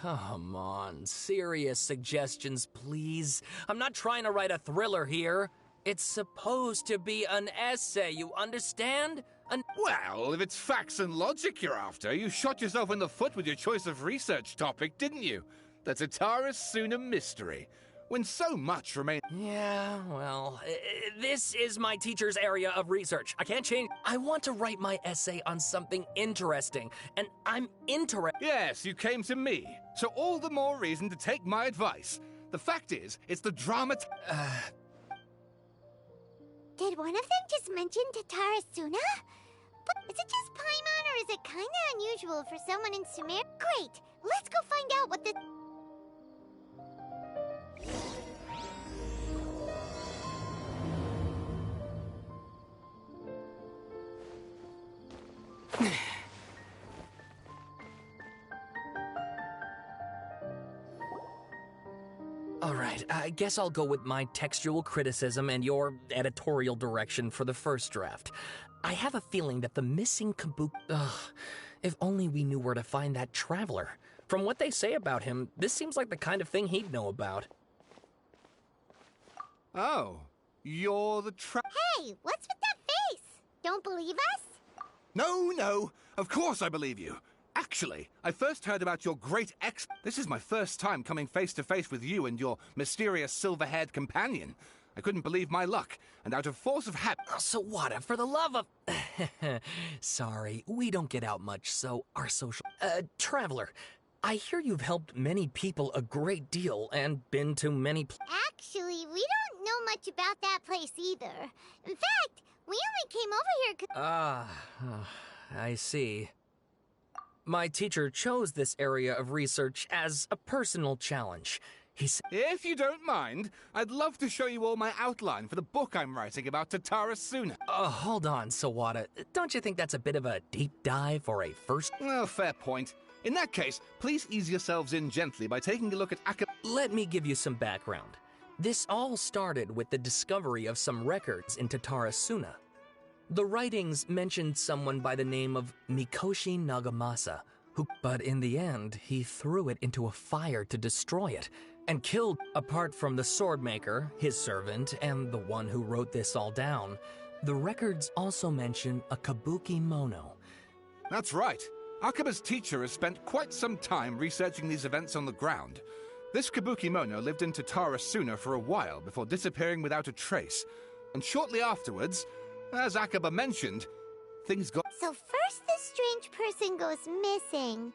come on. Serious suggestions, please. I'm not trying to write a thriller here. It's supposed to be an essay, you understand? Well, if it's facts and logic you're after, you shot yourself in the foot with your choice of research topic, didn't you? The Tatara Suna mystery. When so much remains. Yeah, well, this is my teacher's area of research. I can't change. I want to write my essay on something interesting, and I'm interested. Yes, you came to me, so all the more reason to take my advice. The fact is, it's the drama. Did one of them just mention Tatara Suna? Is it just Paimon, or is it kinda unusual for someone in Sumer? Great! Let's go find out what the... Alright, I guess I'll go with my textual criticism and your editorial direction for the first draft. I have a feeling that the missing kabuki... Ugh, if only we knew where to find that traveler. From what they say about him, this seems like the kind of thing he'd know about. Oh, you're the Hey, what's with that face? Don't believe us? No, of course I believe you. Actually, I first heard about your great This is my first time coming face to face with you and your mysterious silver-haired companion. I couldn't believe my luck, and out of force of habit... Oh, Sawada, for the love of... Sorry, we don't get out much, so our social... Traveler, I hear you've helped many people a great deal and been to many... Actually, we don't know much about that place either. In fact, we only came over here 'cause... I see. My teacher chose this area of research as a personal challenge. He said, If you don't mind, I'd love to show you all my outline for the book I'm writing about Tatara Suna. Hold on, Sawada. Don't you think that's a bit of a deep dive for a first... Well, fair point. In that case, please ease yourselves in gently by taking a look at Let me give you some background. This all started with the discovery of some records in Tatara Suna. The writings mentioned someone by the name of Mikoshi Nagamasa, but in the end, he threw it into a fire to destroy it, and killed, apart from the sword maker, his servant, and the one who wrote this all down. The records also mention a kabuki mono. That's right. Akaba's teacher has spent quite some time researching these events on the ground. This kabuki mono lived in Tatara Suna for a while before disappearing without a trace. And shortly afterwards, as Akaba mentioned, things got... So first this strange person goes missing,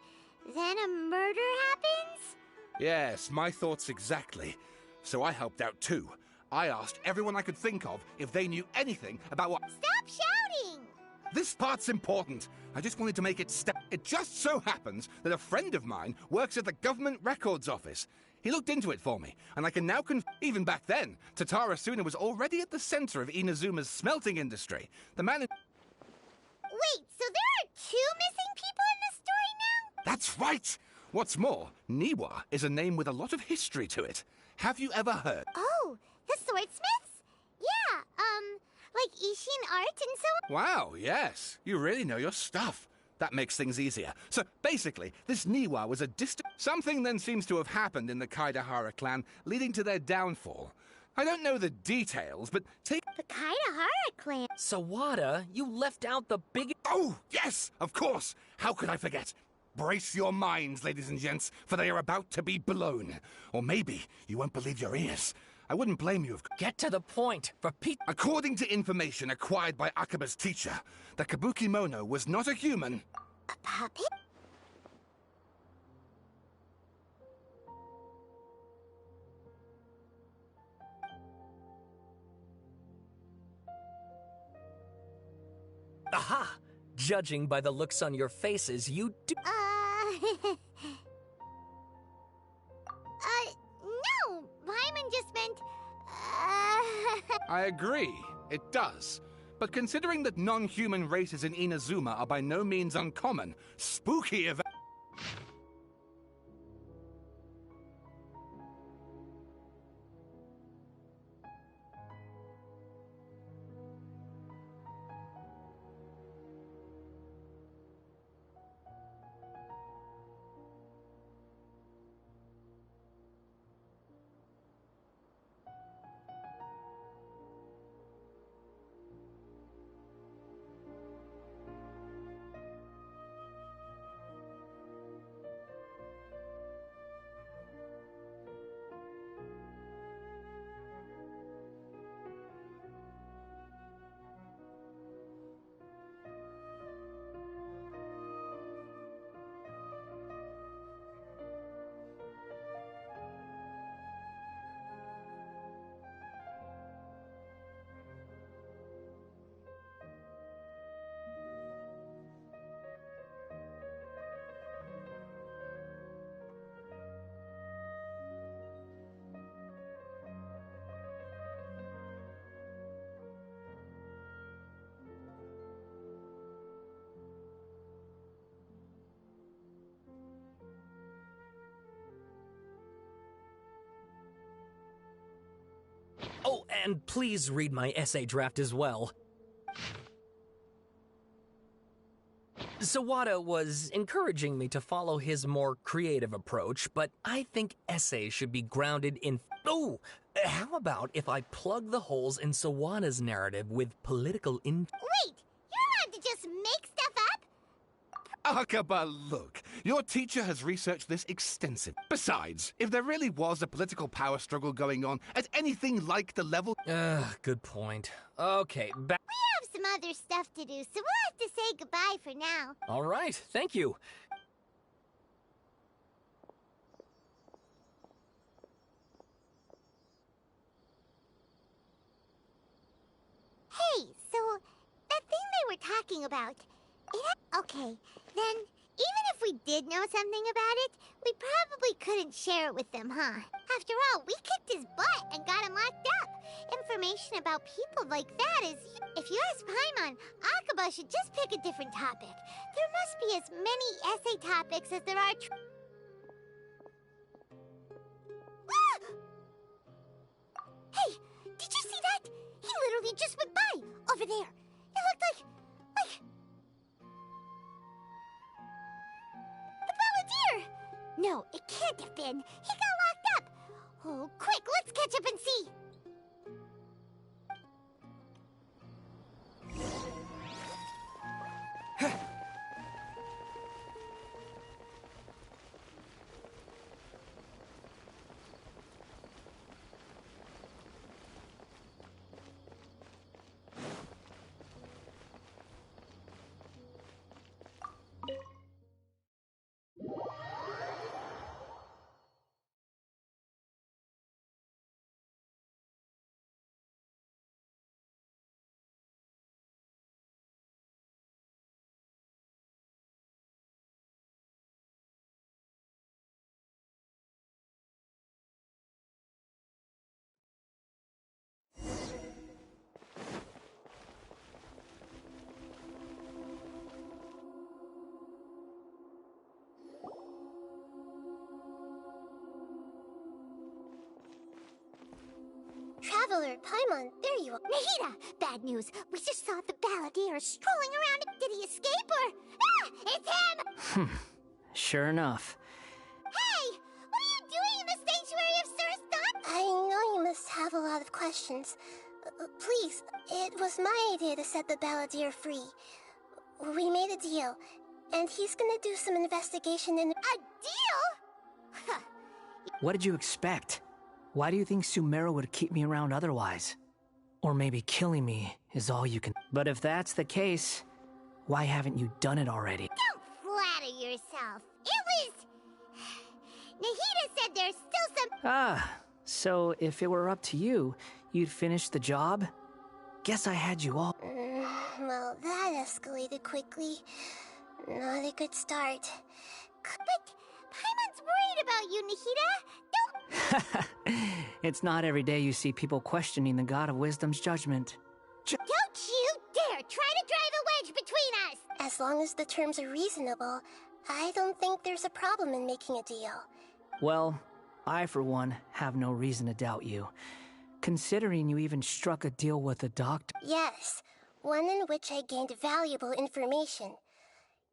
then a murder happens? Yes, my thoughts exactly. So I helped out too. I asked everyone I could think of if they knew anything about what... Stop shouting! This part's important. I just wanted to make it step. It just so happens that a friend of mine works at the government records office. He looked into it for me, and I can now even back then, Tatara Suna was already at the center of Inazuma's smelting industry. The man... Wait, so there are 2 missing people in this story now? That's right! What's more, Niwa is a name with a lot of history to it. Have you ever heard? Oh, the swordsmiths? Yeah, like Ishin art and so on? Wow, yes. You really know your stuff. That makes things easier. So, basically, this Niwa was a distant... Something then seems to have happened in the Kaidahara clan, leading to their downfall. I don't know the details, but take... The Kaidahara clan? Sawada, you left out the big... Oh, yes, of course. How could I forget? Brace your minds, ladies and gents, for they are about to be blown. Or maybe you won't believe your ears. I wouldn't blame you if... Get to the point, for Pete... According to information acquired by Akaba's teacher, the kabuki mono was not a human... A puppet? Aha! Judging by the looks on your faces, you do... No! Paimon just meant... I agree, it does. But considering that non-human races in Inazuma are by no means uncommon, spooky events... And please read my essay draft as well. Sawada was encouraging me to follow his more creative approach, but I think essays should be grounded in... Oh! How about if I plug the holes in Sawada's narrative with political Wait! You're allowed to just make stuff up? Akaba, look. Your teacher has researched this extensively. Besides, if there really was a political power struggle going on at anything like the level... Good point. Okay, back... We have some other stuff to do, so we'll have to say goodbye for now. All right, thank you. Hey, so that thing they were talking about, okay, then even if we did know something about it, we probably couldn't share it with them, huh? After all, we kicked his butt and got him locked up. Information about people like that is... If you ask Paimon, Akaba should just pick a different topic. There must be as many essay topics as there are... Hey, did you see that? He literally just went by, over there. It looked like... the Balladeer! No, it can't have been. He got locked up. Oh, quick, let's catch up and see. Traveler, Paimon, there you are. Nahida! Bad news. We just saw the Balladeer strolling around. Did he escape or... Ah! It's him! Sure enough. Hey! What are you doing in the sanctuary of Surstan? I know you must have a lot of questions. Please, it was my idea to set the Balladeer free. We made a deal, and he's gonna do some investigation in... A deal? What did you expect? Why do you think Sumeru would keep me around otherwise? Or maybe killing me is all you can... But if that's the case, why haven't you done it already? Don't flatter yourself. It was... Nahida said there's still some... Ah, so if it were up to you, you'd finish the job? Guess I had you all... Well, that escalated quickly. Not a good start. But Paimon's worried about you, Nahida. It's not every day you see people questioning the God of Wisdom's judgment. Don't you dare try to drive a wedge between us! As long as the terms are reasonable, I don't think there's a problem in making a deal. Well, I, for one, have no reason to doubt you. Considering you even struck a deal with the doctor. Yes, one in which I gained valuable information.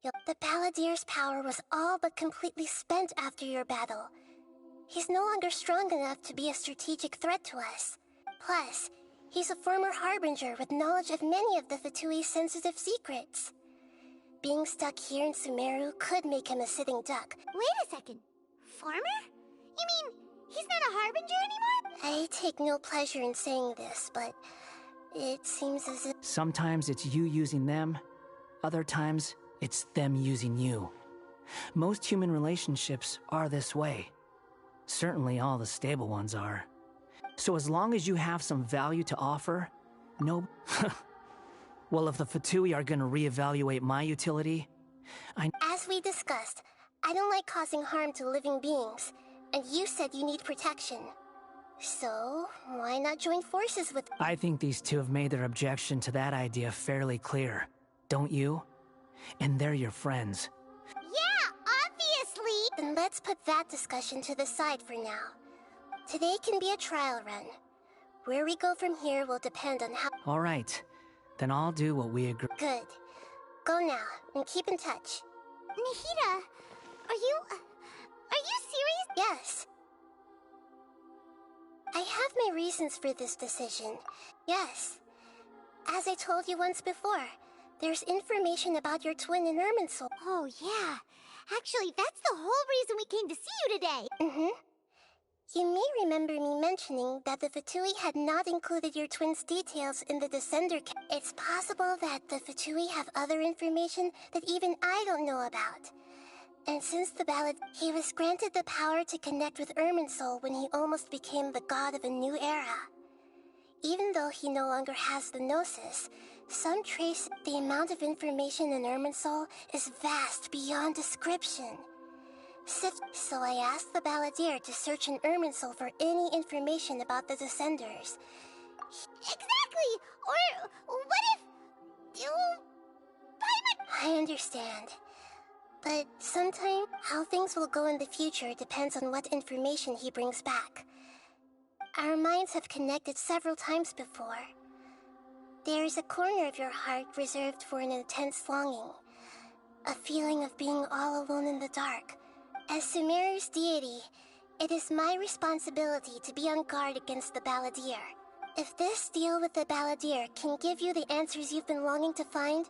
The Balladeer's power was all but completely spent after your battle. He's no longer strong enough to be a strategic threat to us. Plus, he's a former Harbinger with knowledge of many of the Fatui's sensitive secrets. Being stuck here in Sumeru could make him a sitting duck. Wait a second. Former? You mean he's not a Harbinger anymore? I take no pleasure in saying this, but it seems as if... Sometimes it's you using them, other times it's them using you. Most human relationships are this way. Certainly all the stable ones are. So as long as you have some value to offer, no... Well, if the Fatui are gonna reevaluate my utility, As we discussed, I don't like causing harm to living beings, and you said you need protection. So, why not join forces with... I think these two have made their objection to that idea fairly clear, don't you? And they're your friends. Yeah, obviously! Then let's put that discussion to the side for now. Today can be a trial run. Where we go from here will depend on how— All right. Then I'll do what we agree. Good. Go now, and keep in touch. Nahida, are you serious? Yes. I have my reasons for this decision. Yes. As I told you once before, there's information about your twin in Irminsul. Oh, yeah. Actually, that's the whole reason we came to see you today. Mm-hmm. You may remember me mentioning that the Fatui had not included your twin's details in the Descender. It's possible that the Fatui have other information that even I don't know about. And since the ballad, he was granted the power to connect with Irminsul when he almost became the god of a new era. Even though he no longer has the Gnosis, some trace the amount of information in Irminsul is vast beyond description. So I asked the Balladeer to search in Irminsul for any information about the Descenders. Exactly! Or what if... I understand. But sometimes, how things will go in the future depends on what information he brings back. Our minds have connected several times before. There is a corner of your heart reserved for an intense longing. A feeling of being all alone in the dark. As Sumeru's deity, it is my responsibility to be on guard against the Balladeer. If this deal with the Balladeer can give you the answers you've been longing to find,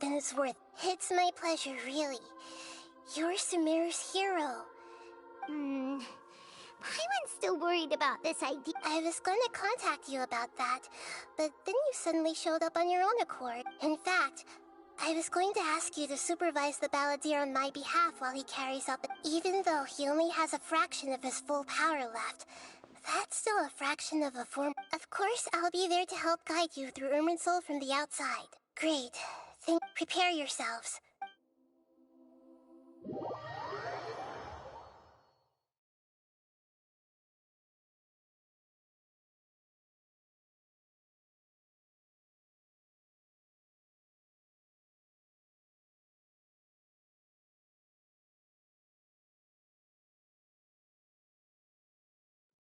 then it's worth it. It's my pleasure, really. You're Sumeru's hero. Paimon's still worried about this idea. I was going to contact you about that, but then you suddenly showed up on your own accord. In fact, I was going to ask you to supervise the Balladeer on my behalf while he carries out even though he only has a fraction of his full power left, that's still a fraction of a form. Of course, I'll be there to help guide you through Irminsul from the outside. Great. Prepare yourselves.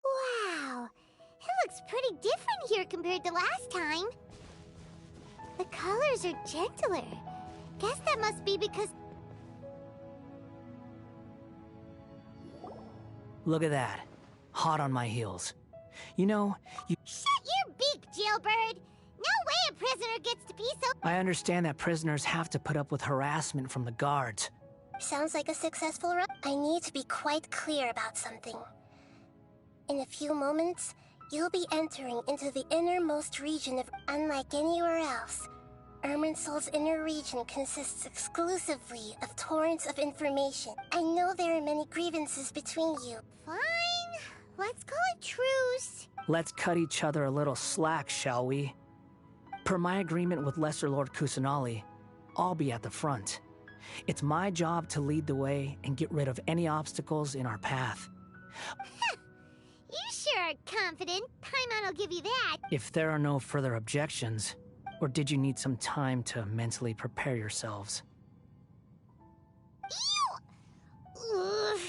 Wow, it looks pretty different here compared to last time. The colors are gentler. Guess that must be because... Look at that. Hot on my heels. You know, Shut your beak, jailbird! No way a prisoner gets to be so... I understand that prisoners have to put up with harassment from the guards. Sounds like a successful run. I need to be quite clear about something. In a few moments, you'll be entering into the innermost region of... Unlike anywhere else, Irminsul's inner region consists exclusively of torrents of information. I know there are many grievances between you. Fine, let's call it truce. Let's cut each other a little slack, shall we? Per my agreement with Lesser Lord Kusanali, I'll be at the front. It's my job to lead the way and get rid of any obstacles in our path. You sure are confident. Paimon will give you that. If there are no further objections, or did you need some time to mentally prepare yourselves? Ew! Ugh,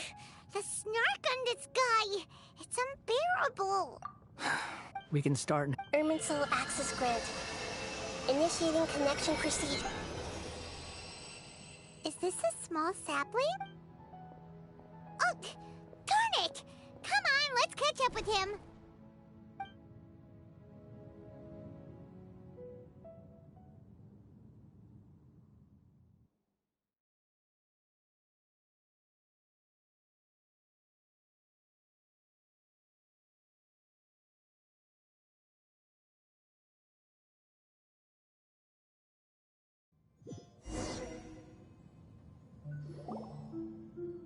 the snark on this guy. It's unbearable. We can start. Irminsul access granted. Initiating connection procedure. Is this a small sapling? Oh, darn it! Come on, let's catch up with him.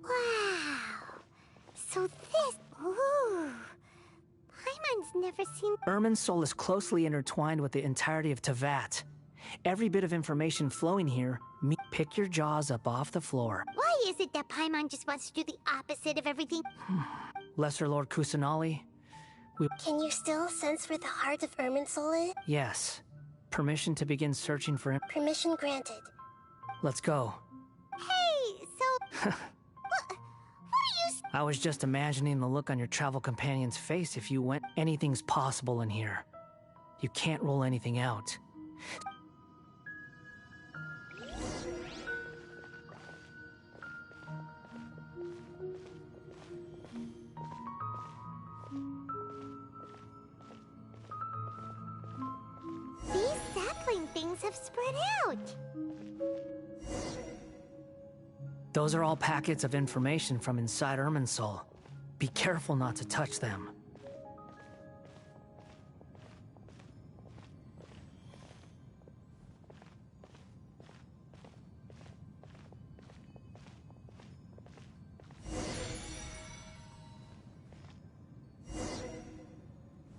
Wow. So this... Ooh. Paimon's never seen... Irminsul is closely intertwined with the entirety of Teyvat. Every bit of information flowing here, pick your jaws up off the floor. Why is it that Paimon just wants to do the opposite of everything? Lesser Lord Kusanali, Can you still sense where the heart of Irminsul is? yes. Permission to begin searching for him. Permission granted. Let's go. Hey, so... what are you... I was just imagining the look on your travel companion's face if you went. Anything's possible in here. You can't rule anything out. These sapling things have spread out. Those are all packets of information from inside Irminsul. Be careful not to touch them.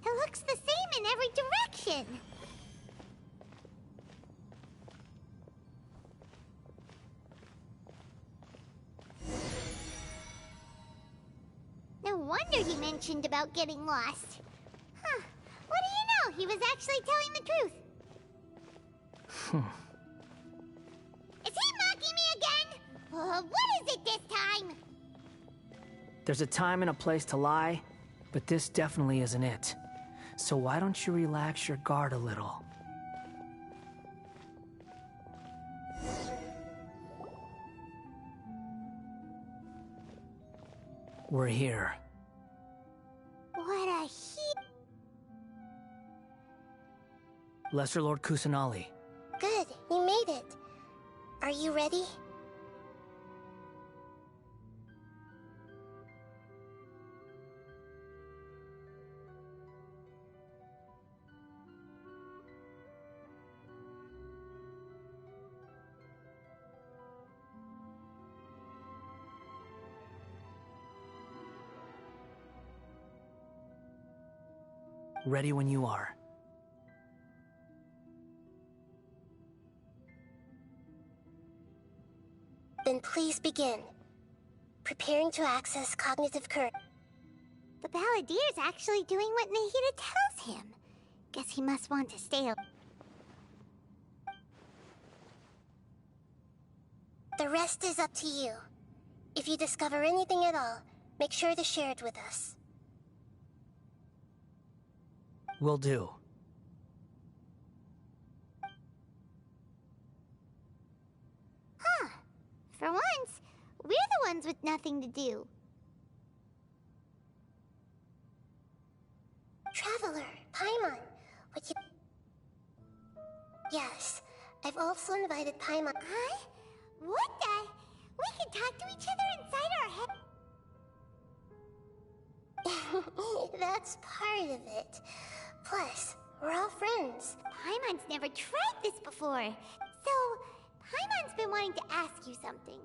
It looks the same in every direction. No wonder he mentioned about getting lost. Huh. What do you know? He was actually telling the truth. Is he mocking me again? What is it this time? There's a time and a place to lie, but this definitely isn't it. So why don't you relax your guard a little? We're here. What a Lesser Lord Kusanali. Good, you made it. Are you ready? Ready when you are. Then please begin. Preparing to access cognitive current. The Balladier's actually doing what Nahida tells him. Guess he must want to stay up. The rest is up to you. If you discover anything at all, make sure to share it with us. Will do. Huh. For once, we're the ones with nothing to do. Traveler, Paimon, would you... Yes, I've also invited Paimon. Huh? What the? We can talk to each other inside our head. That's part of it. Plus, we're all friends. Paimon's never tried this before. So, Paimon's been wanting to ask you something.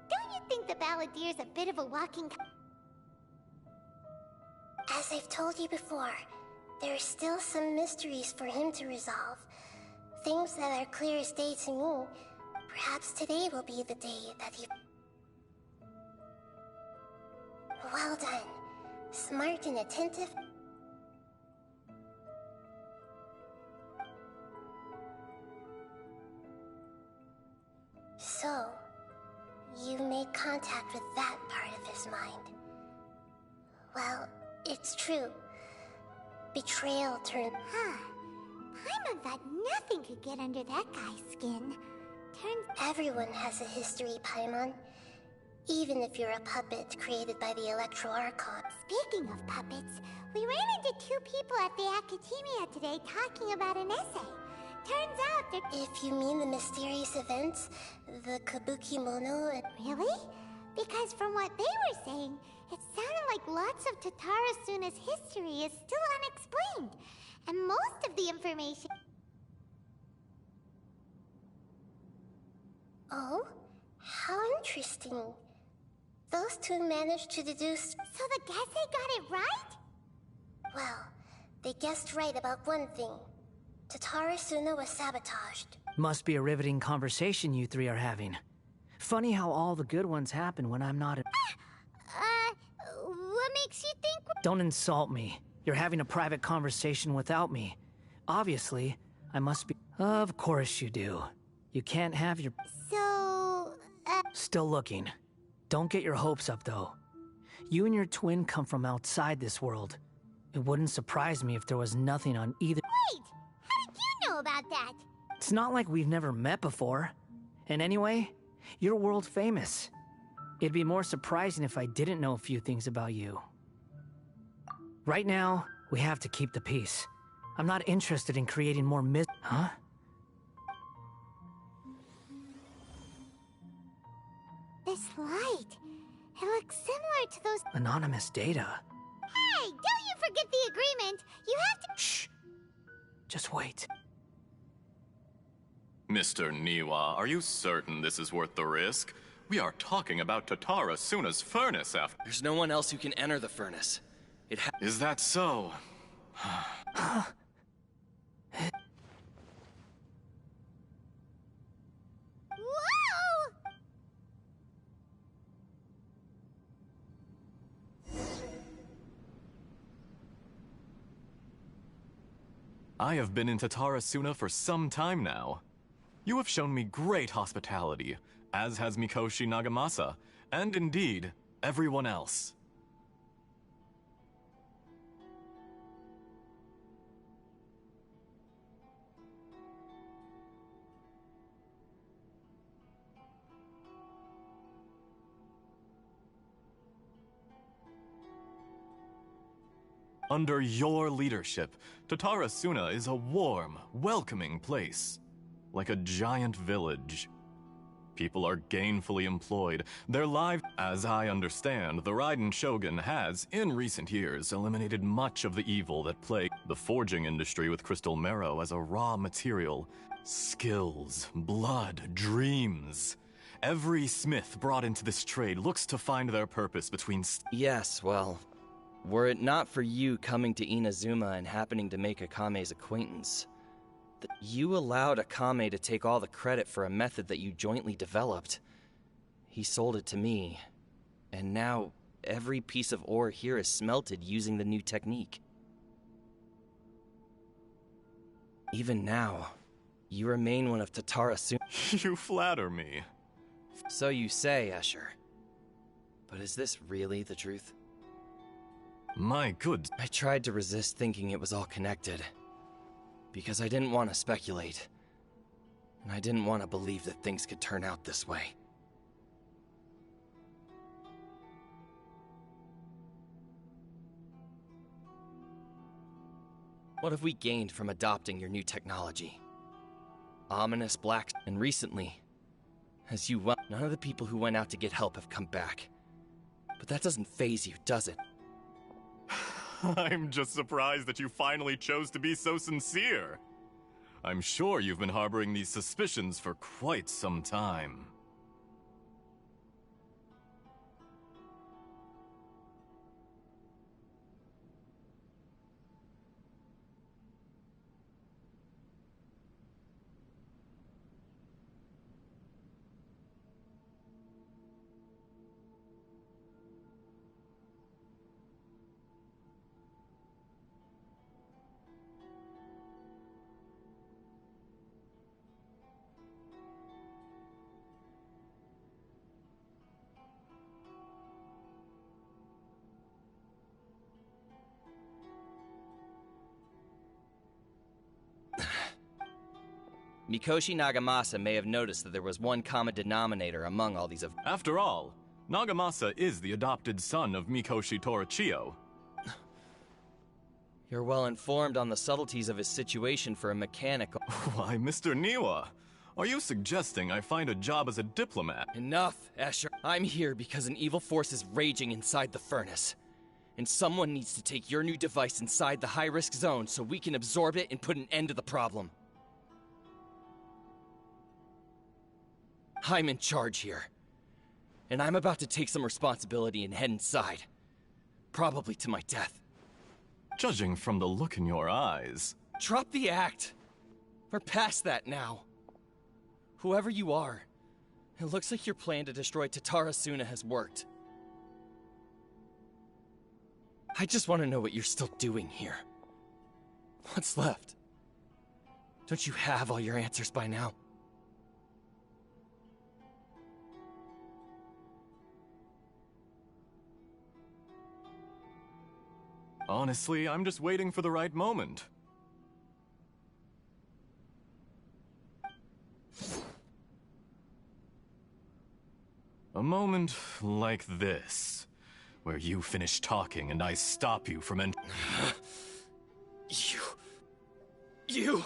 Don't you think the Balladier's a bit of a walking... As I've told you before, there are still some mysteries for him to resolve. Things that are clear as day to me. Perhaps today will be the day that he... Well done. Smart and attentive. So, you made contact with that part of his mind. Well, it's true. Betrayal turned... Huh. Paimon thought nothing could get under that guy's skin. Everyone has a history, Paimon. Even if you're a puppet created by the Electro Archon. Speaking of puppets, we ran into two people at the Academia today talking about an essay. Turns out that... If you mean the mysterious events, the Kabuki Mono and... Really? Because from what they were saying, it sounded like lots of Tatara Suna's history is still unexplained. And most of the information... Oh? How interesting. Those two managed to deduce... So the Gese got it right? Well, they guessed right about one thing. Tatara Suna was sabotaged. Must be a riveting conversation you three are having. Funny how all the good ones happen when I'm not... What makes you think... Don't insult me. You're having a private conversation without me. Obviously, I must be... Of course you do. You can't have your... So... Still looking. Don't get your hopes up, though. You and your twin come from outside this world. It wouldn't surprise me if there was nothing on either. Wait! How did you know about that? It's not like we've never met before. And anyway, you're world famous. It'd be more surprising if I didn't know a few things about you. Right now, we have to keep the peace. I'm not interested in creating more Huh? This light. It looks similar to those... Anonymous data. Hey, don't you forget the agreement! You have to... Shh! Just wait. Mr. Niwa, are you certain this is worth the risk? We are talking about Tatara Suna's furnace after... There's no one else who can enter the furnace. Is that so? Whoa! I have been in Tatara Suna for some time now. You have shown me great hospitality, as has Mikoshi Nagamasa, and indeed, everyone else. Under your leadership, Tatara Suna is a warm, welcoming place. Like a giant village. People are gainfully employed. Their lives... As I understand, the Raiden Shogun has, in recent years, eliminated much of the evil that plagued the forging industry with crystal marrow as a raw material. Skills, blood, dreams. Every smith brought into this trade looks to find their purpose between... Yes, well... Were it not for you coming to Inazuma and happening to make Akame's acquaintance, you allowed Akame to take all the credit for a method that you jointly developed. He sold it to me, and now every piece of ore here is smelted using the new technique. Even now, you remain one of Tatara Suna. You flatter me. So you say, Escher. But is this really the truth? My good... I tried to resist thinking it was all connected. Because I didn't want to speculate. And I didn't want to believe that things could turn out this way. What have we gained from adopting your new technology? Ominous blacks, and recently, as you well, none of the people who went out to get help have come back. But that doesn't faze you, does it? I'm just surprised that you finally chose to be so sincere. I'm sure you've been harboring these suspicions for quite some time. Mikoshi Nagamasa may have noticed that there was one common denominator among all these After all, Nagamasa is the adopted son of Mikoshi Torichio. You're well informed on the subtleties of his situation for a mechanical... Why, Mr. Niwa, are you suggesting I find a job as a diplomat? Enough, Escher. I'm here because an evil force is raging inside the furnace. And someone needs to take your new device inside the high-risk zone so we can absorb it and put an end to the problem. I'm in charge here. And I'm about to take some responsibility and head inside. Probably to my death. Judging from the look in your eyes... Drop the act! We're past that now. Whoever you are, it looks like your plan to destroy Tatara Suna has worked. I just want to know what you're still doing here. What's left? Don't you have all your answers by now? Honestly, I'm just waiting for the right moment. A moment like this, where you finish talking and I stop you from You...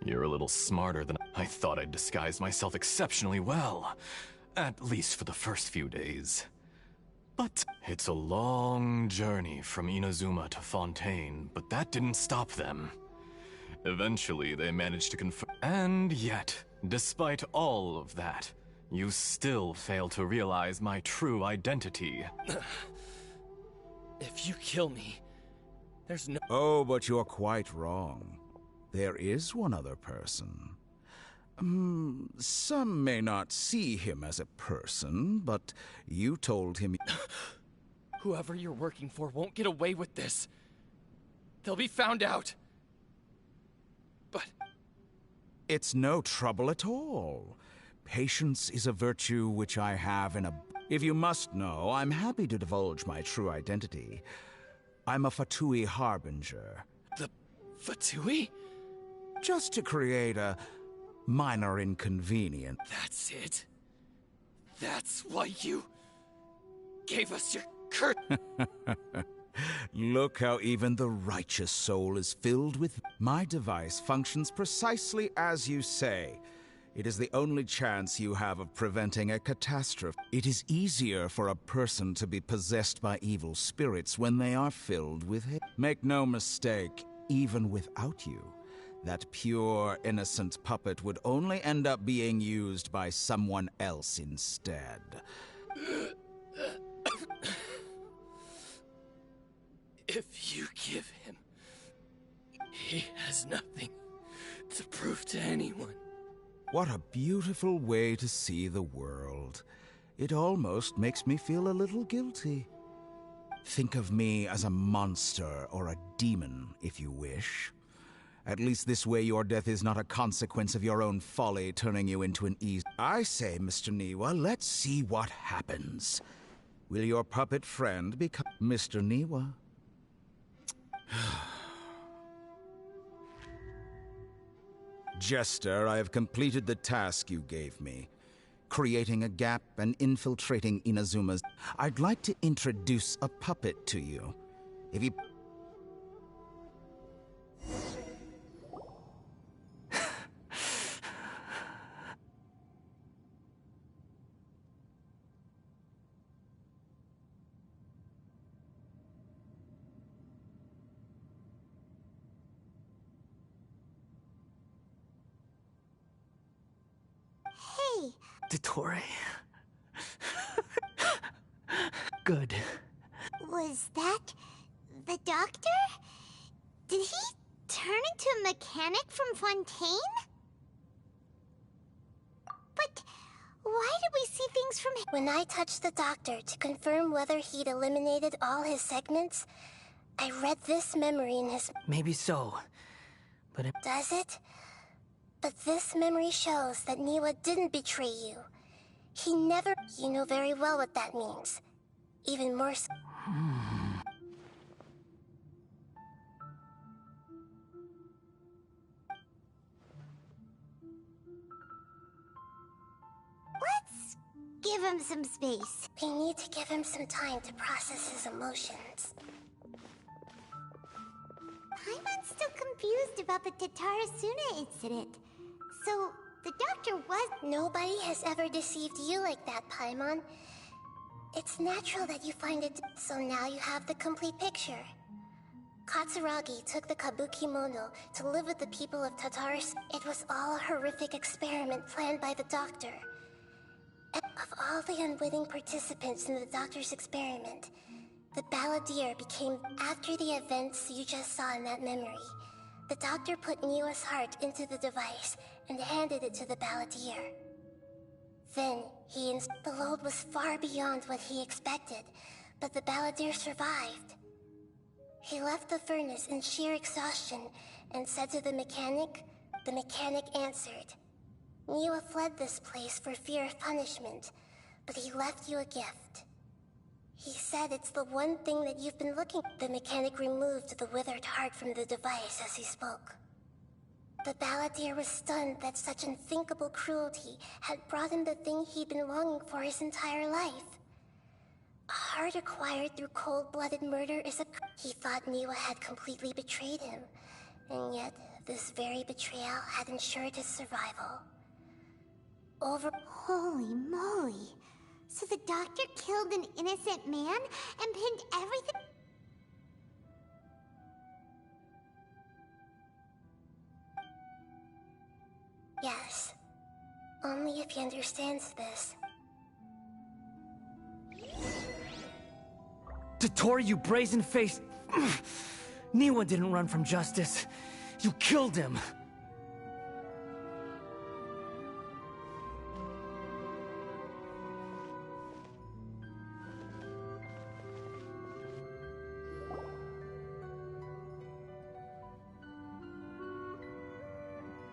You're a little smarter than I thought. I'd disguise myself exceptionally well, at least for the first few days. But it's a long journey from Inazuma to Fontaine, but that didn't stop them. Eventually, they managed to confirm. And yet, despite all of that, you still fail to realize my true identity. If you kill me, there's no... Oh, but you're quite wrong. There is one other person. Some may not see him as a person, but you told him... Whoever you're working for won't get away with this. They'll be found out. But... It's no trouble at all. Patience is a virtue which I have in a... If you must know, I'm happy to divulge my true identity. I'm a Fatui Harbinger. The Fatui? Just to create a minor inconvenience. That's it? That's why you gave us your curse? Look how even the righteous soul is filled with... My device functions precisely as you say. It is the only chance you have of preventing a catastrophe. It is easier for a person to be possessed by evil spirits when they are filled with hate. Make no mistake, even without you, that pure, innocent puppet would only end up being used by someone else instead. If you give him, he has nothing to prove to anyone. What a beautiful way to see the world. It almost makes me feel a little guilty. Think of me as a monster or a demon, if you wish. At least this way your death is not a consequence of your own folly turning you into an easy... I say, Mr. Niwa, let's see what happens. Will your puppet friend become Mr. Niwa? Jester, I have completed the task you gave me. Creating a gap and infiltrating Inazuma's... I'd like to introduce a puppet to you. If you... Hey, Dottore. Good. was that the doctor? Did he turn into a mechanic from Fontaine? But why did we see things from him? When I touched the doctor to confirm whether he'd eliminated all his segments, I read this memory in his... Maybe so. But it... Does it? But this memory shows that Niwa didn't betray you. He never... You know very well what that means. Even more so... Let's give him some space. We need to give him some time to process his emotions. Paimon's still confused about the Tatarasuna incident. So, the doctor was... Nobody has ever deceived you like that, Paimon. It's natural that you find it... So now you have the complete picture. Katsuragi took the Kabukimono to live with the people of Tataris. It was all a horrific experiment planned by the doctor. Of all the unwitting participants in the doctor's experiment, the balladeer became... After the events you just saw in that memory, the doctor put Niwa's heart into the device and handed it to the balladeer. Then, the load was far beyond what he expected, but the balladeer survived. He left the furnace in sheer exhaustion and said to the mechanic answered. Niwa fled this place for fear of punishment, but he left you a gift. He said it's the one thing that you've been looking for. The mechanic removed the withered heart from the device as he spoke. The balladeer was stunned that such unthinkable cruelty had brought him the thing he'd been longing for his entire life. A heart acquired through cold-blooded murder is a... He thought Niwa had completely betrayed him, and yet this very betrayal had ensured his survival. Holy moly. So the doctor killed an innocent man and pinned everything... Yes. Only if he understands this. Dottore, you brazen-faced... Niwa didn't run from justice. You killed him.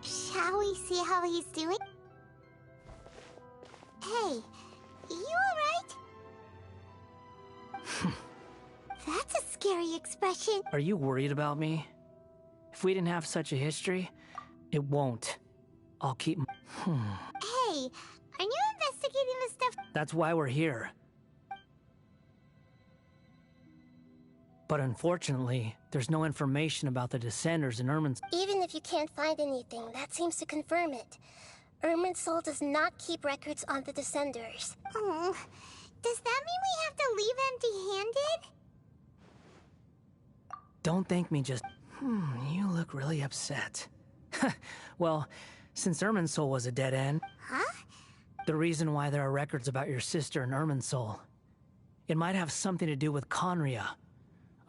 Shall we see how he's doing? Hey, you alright? That's a scary expression. Are you worried about me? If we didn't have such a history, it won't. I'll keep... Hey, are you investigating this stuff? That's why we're here. But unfortunately, there's no information about the Descenders in Irmin's... Even if you can't find anything, that seems to confirm it. Irminsul does not keep records on the Descenders. Oh, does that mean we have to leave empty-handed? Don't thank me, just... you look really upset. Well, since Irminsul was a dead end... Huh? The reason why there are records about your sister in Irminsul. It might have something to do with Conria.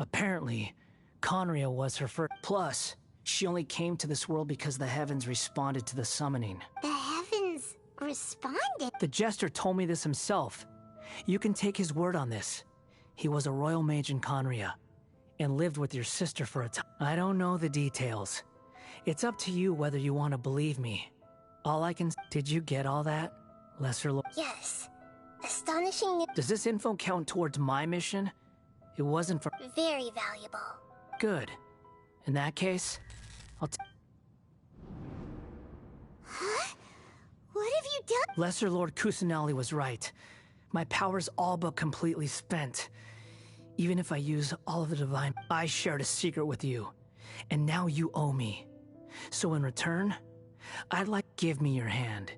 Apparently, Conria was her first... Plus, she only came to this world because the heavens responded to the summoning. The heavens responded? The Jester told me this himself. You can take his word on this. He was a royal mage in Conria, and lived with your sister for a time. I don't know the details. It's up to you whether you want to believe me. All I can... Did you get all that, Lesser Lord? Yes. Astonishing... Does this info count towards my mission? It wasn't for... Very valuable. Good. In that case, I'll... Huh? What have you done? Lesser Lord Kusanali was right. My power's all but completely spent. Even if I use all of the divine... I shared a secret with you, and now you owe me. So in return, I'd like... Give me your hand.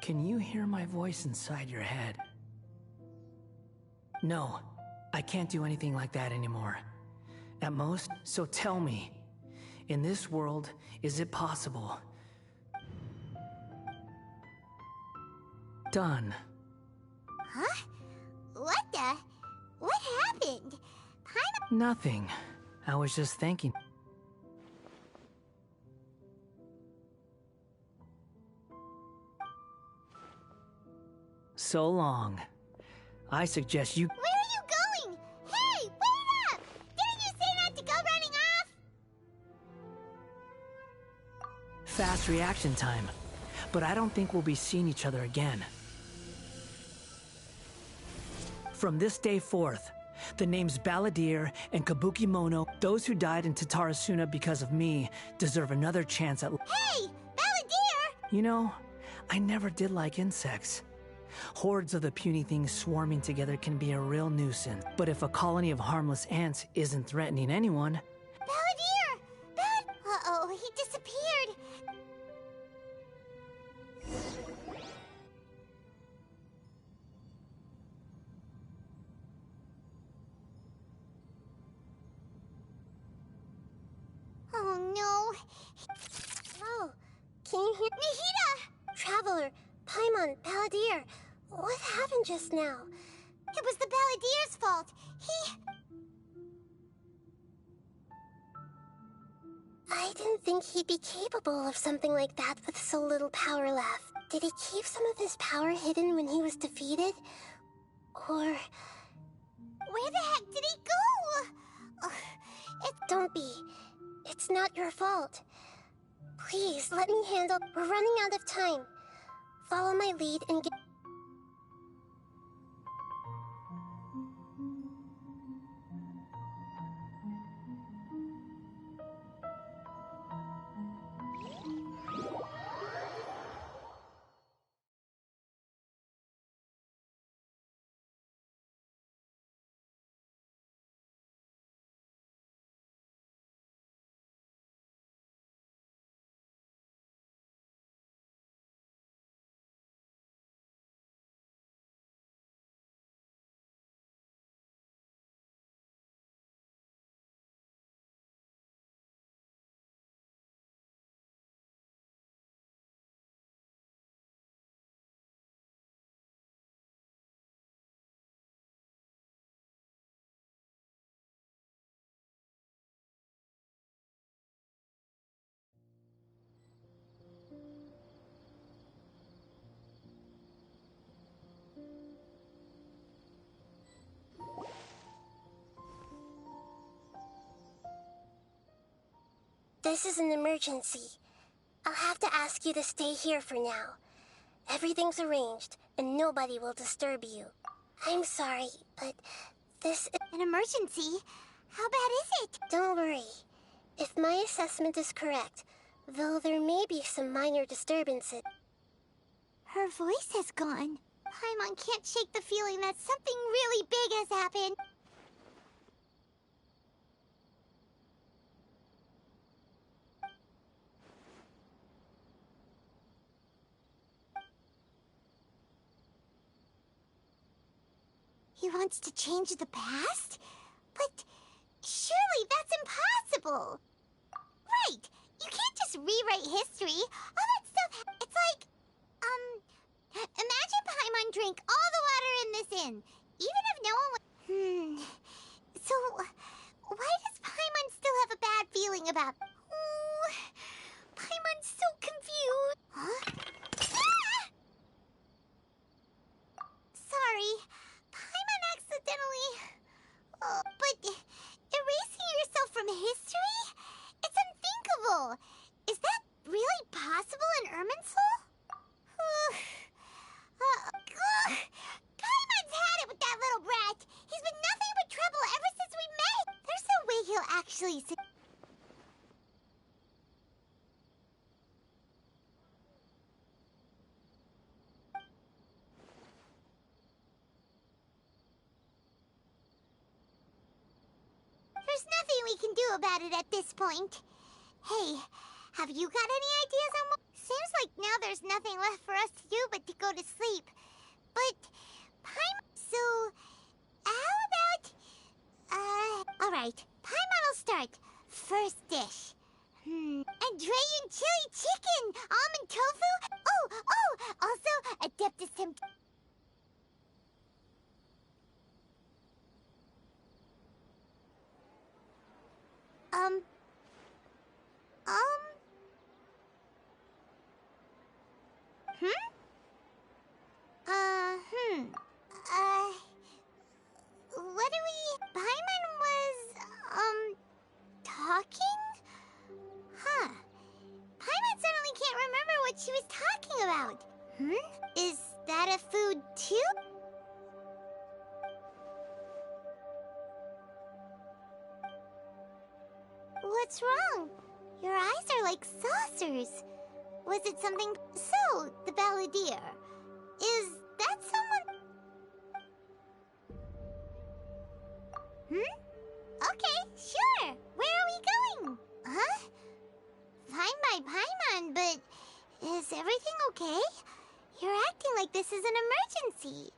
Can you hear my voice inside your head? No, I can't do anything like that anymore. At most, so tell me, in this world, is it possible? Done. Huh? What the? What happened? Nothing. I was just thinking. So long. I suggest you... Where are you going? Hey, wait up! Didn't you say not to go running off? Fast reaction time. But I don't think we'll be seeing each other again. From this day forth, the names Balladeer and Kabuki Mono, those who died in Tatarasuna because of me, deserve another chance at... Hey, Balladeer! You know, I never did like insects. Hordes of the puny things swarming together can be a real nuisance. But if a colony of harmless ants isn't threatening anyone... Balladeer! Uh-oh, he disappeared! Oh no! Oh, can you hear... Nihida! Traveler, Paimon, Balladeer, what happened just now? It was the Balladeer's fault. I didn't think he'd be capable of something like that with so little power left. Did he keep some of his power hidden when he was defeated? Or... Where the heck did he go? Don't be. It's not your fault. Please, let me handle. We're running out of time. Follow my lead and get. This is an emergency. I'll have to ask you to stay here for now. Everything's arranged, and nobody will disturb you. I'm sorry, but this is An emergency? How bad is it? Don't worry. If my assessment is correct, though there may be some minor disturbances. Her voice has gone. Paimon can't shake the feeling that something really big has happened. He wants to change the past? But surely that's impossible! Right! You can't just rewrite history. All that stuff, it's like, imagine Paimon drank all the water in this inn, even if no one would... So, why does Paimon still have a bad feeling about... Oh, Paimon's so confused. Huh? Ah! Sorry, Paimon accidentally... Oh, but erasing yourself from history? It's unthinkable. Is that really possible in Irminsul? Paimon's had it with that little brat. He's been nothing but trouble ever since we met. There's no way he'll actually... There's nothing we can do about it at this point. Hey, have you got any ideas on what... Seems like now there's nothing left for us to do but to go to sleep. But, Paimon... So, how about... Alright, Paimon will start. First dish. Andrean chili chicken! Almond tofu! Oh! Also, Adeptus Temp... What do we... Paimon was, talking? Huh. Paimon suddenly can't remember what she was talking about. Is that a food, too? What's wrong? Your eyes are like saucers. Was it something... So, the balladeer. Is that someone... Okay, sure. Where are we going? Huh? Fine by Paimon, but... Is everything okay? You're acting like this is an emergency.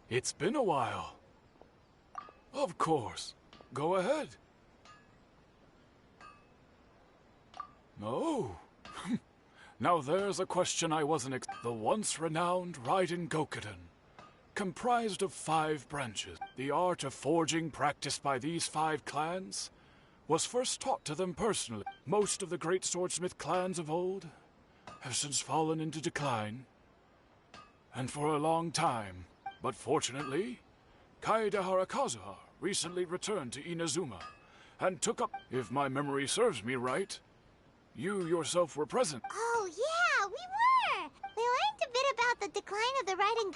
It's been a while. Of course. Go ahead. No. Now there's a question I wasn't The once renowned Raiden Gokuden, comprised of 5 branches. The art of forging practiced by these 5 clans was first taught to them personally. Most of the great swordsmith clans of old have since fallen into decline, and for a long time. But fortunately, Kaedehara Kazuha recently returned to Inazuma and took up, if my memory serves me right, you yourself were present. Oh yeah, we were! We learned a bit about the decline of the Raiden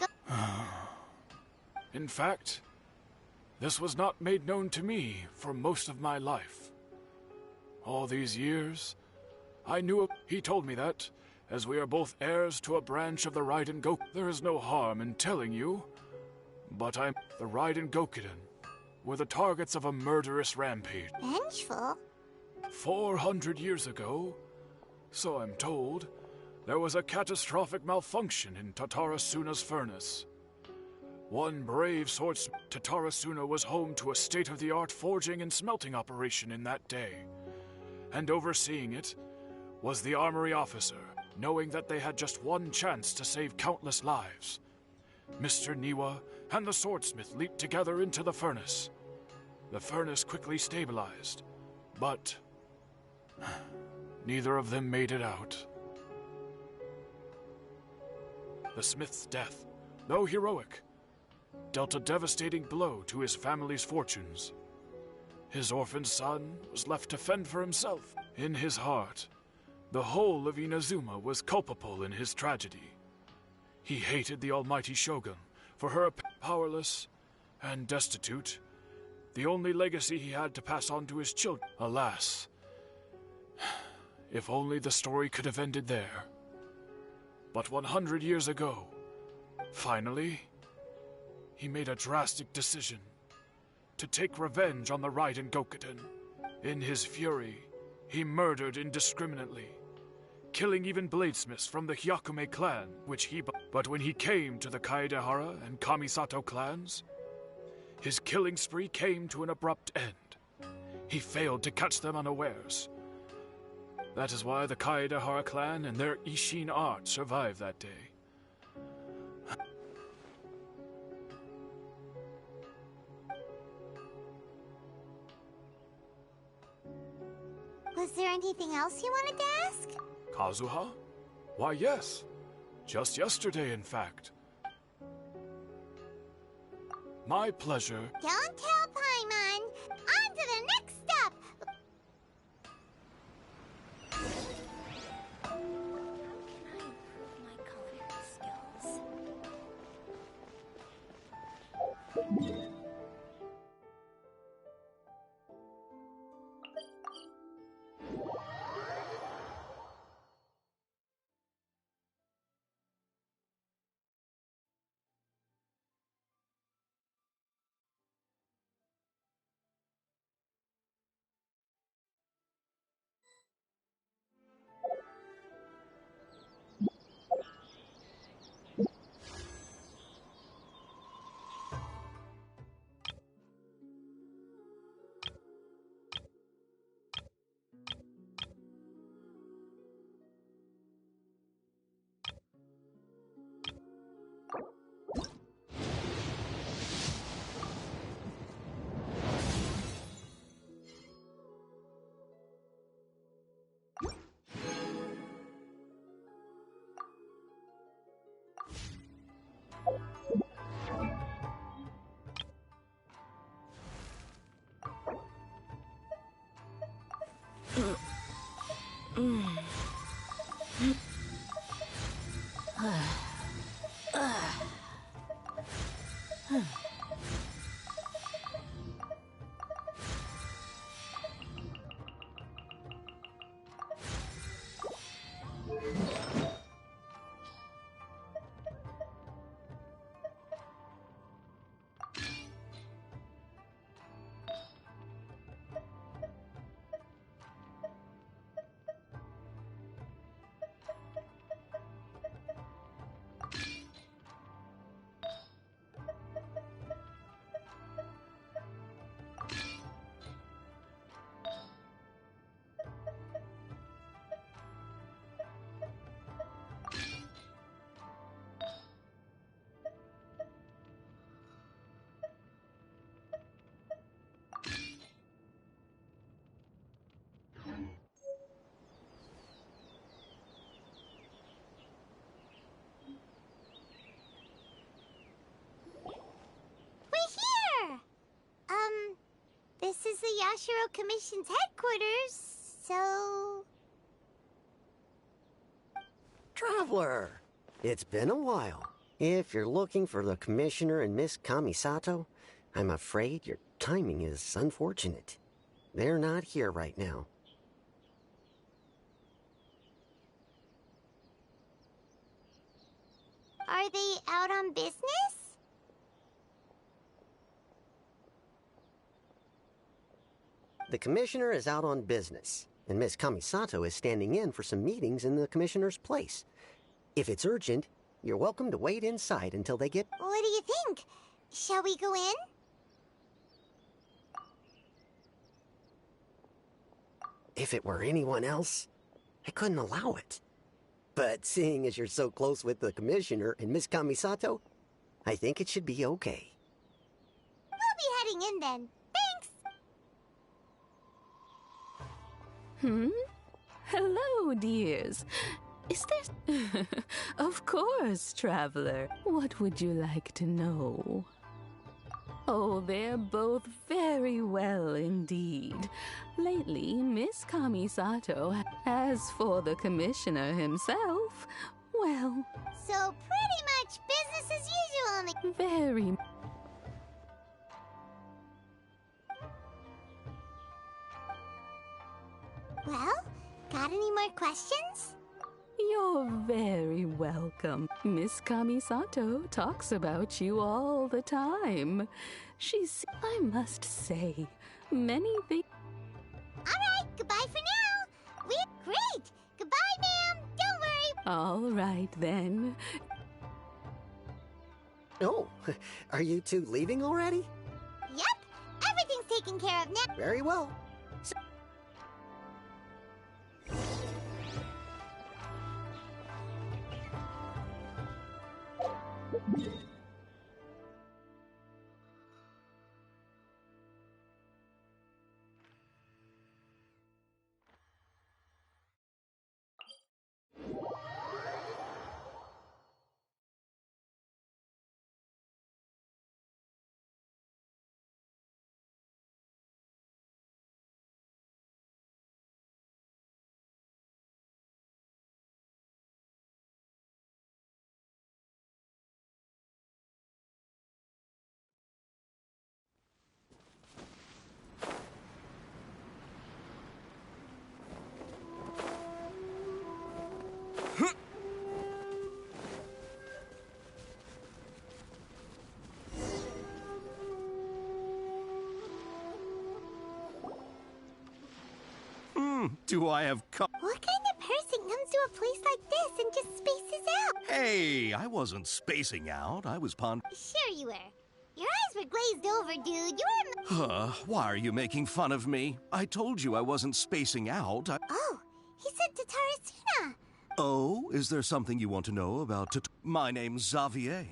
In fact, this was not made known to me for most of my life. All these years, I knew he told me that, as we are both heirs to a branch of the Raiden Gokuden, there is no harm in telling you, but the Raiden Gokuden were the targets of a murderous rampage. Vengeful? 400 years ago, so I'm told, there was a catastrophic malfunction in Tatarasuna's furnace. One brave swordsmith, Tatarasuna was home to a state-of-the-art forging and smelting operation in that day, and overseeing it was the armory officer, knowing that they had just one chance to save countless lives. Mr. Niwa and the swordsmith leaped together into the furnace. The furnace quickly stabilized, but neither of them made it out. The smith's death, though heroic, dealt a devastating blow to his family's fortunes. His orphaned son was left to fend for himself. In his heart, the whole of Inazuma was culpable in his tragedy. He hated the almighty shogun for her powerless and destitute, the only legacy he had to pass on to his children. Alas, if only the story could have ended there. But 100 years ago, finally, he made a drastic decision to take revenge on the Raiden Gokuden. In his fury, he murdered indiscriminately, killing even bladesmiths from the Hyakume clan, but when he came to the Kaedehara and Kamisato clans, his killing spree came to an abrupt end. He failed to catch them unawares. That is why the Kaedehara clan and their Ishin art survived that day. Was there anything else you wanted to ask? Kazuha? Why, yes. Just yesterday, in fact. My pleasure. Don't tell Paimon. On to the next step. How can I improve my culinary skills? the Yashiro Commission's headquarters, so... Traveler! It's been a while. If you're looking for the Commissioner and Miss Kamisato, I'm afraid your timing is unfortunate. They're not here right now. Are they out on business? The Commissioner is out on business, and Miss Kamisato is standing in for some meetings in the Commissioner's place. If it's urgent, you're welcome to wait inside until they get... What do you think? Shall we go in? If it were anyone else, I couldn't allow it. But seeing as you're so close with the Commissioner and Miss Kamisato, I think it should be okay. We'll be heading in then. Thanks! Hello, dears. Is there... Of course, traveler. What would you like to know? Oh, they're both very well indeed. Lately, Miss Kamisato, as for the Commissioner himself, well... So pretty much business as usual on the... Very... Well, got any more questions? You're very welcome. Miss Kamisato talks about you all the time. She's, I must say, many things... Alright, goodbye for now! We're great! Goodbye, ma'am! Don't worry! All right, then. Oh, are you two leaving already? Yep! Everything's taken care of now! Very well. Do I have What kind of person comes to a place like this and just spaces out? Hey, I wasn't spacing out. I was Sure you were. Your eyes were glazed over, dude. You were... Why are you making fun of me? I told you I wasn't spacing out. Oh, he said Tatarasuna. Oh, is there something you want to know about My name's Xavier.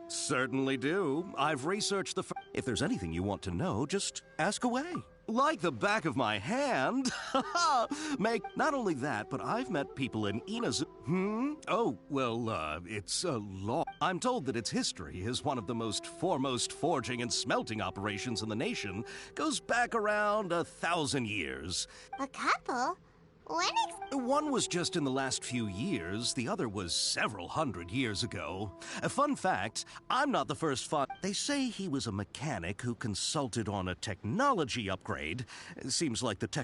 Certainly do. I've researched the... If there's anything you want to know, just ask away. Like the back of my hand. Not only that, but I've met people in Inazuma. Oh, well, it's a law. I'm told that its history is one of the most foremost forging and smelting operations in the nation. Goes back around 1,000 years. A couple? One was just in the last few years, the other was several hundred years ago. A fun fact, I'm not the first They say he was a mechanic who consulted on a technology upgrade. It seems like the Hey,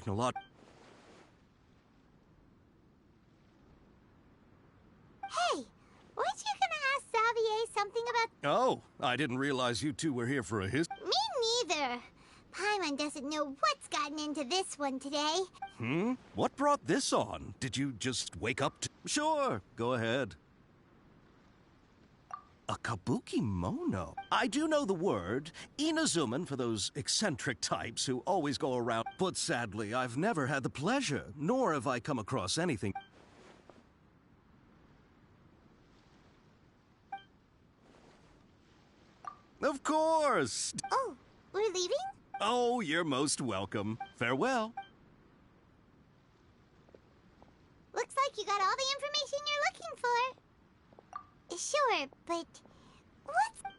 weren't you gonna ask Xavier something about... Oh, I didn't realize you two were here for a Me neither. Paimon doesn't know what's gotten into this one today. What brought this on? Did you just wake up to... Sure, go ahead. A kabuki mono? I do know the word. Inazuman for those eccentric types who always go around. But sadly, I've never had the pleasure, nor have I come across anything. Of course! Oh, we're leaving? Oh, you're most welcome. Farewell. Looks like you got all the information you're looking for. Sure, but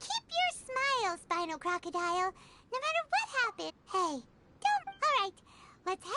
keep your smile, Spinal Crocodile. No matter what what happened. Hey, don't... Alright, let's head...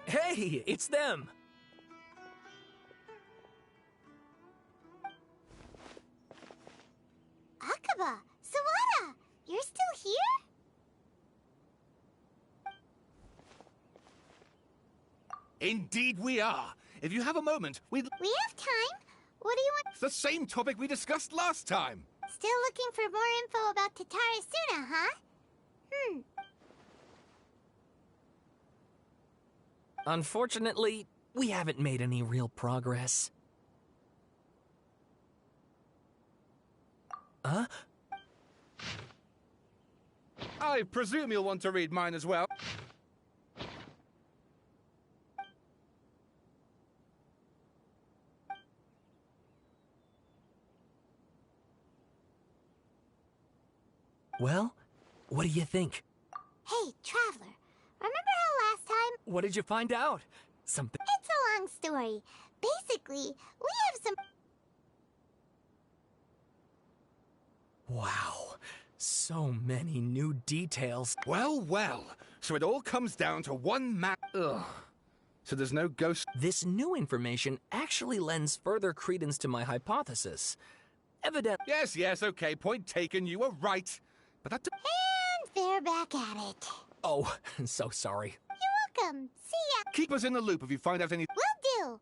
Hey, it's them! Akaba, Sawada, you're still here? Indeed we are. If you have a moment, We have time. What do you want? It's the same topic we discussed last time. Still looking for more info about Tatarasuna, huh? Unfortunately, we haven't made any real progress. Huh? I presume you'll want to read mine as well. Well, what do you think? Hey, Traveler, remember how last time... What did you find out? Something... It's a long story. Basically, we have some... Wow, so many new details. Well, well. So it all comes down to one map. Ugh. So there's no ghost... This new information actually lends further credence to my hypothesis. Evident... Yes, okay, point taken, you were right. But that... And they're back at it. Oh, so sorry. You're welcome. See ya. Keep us in the loop if you find out any... Will do.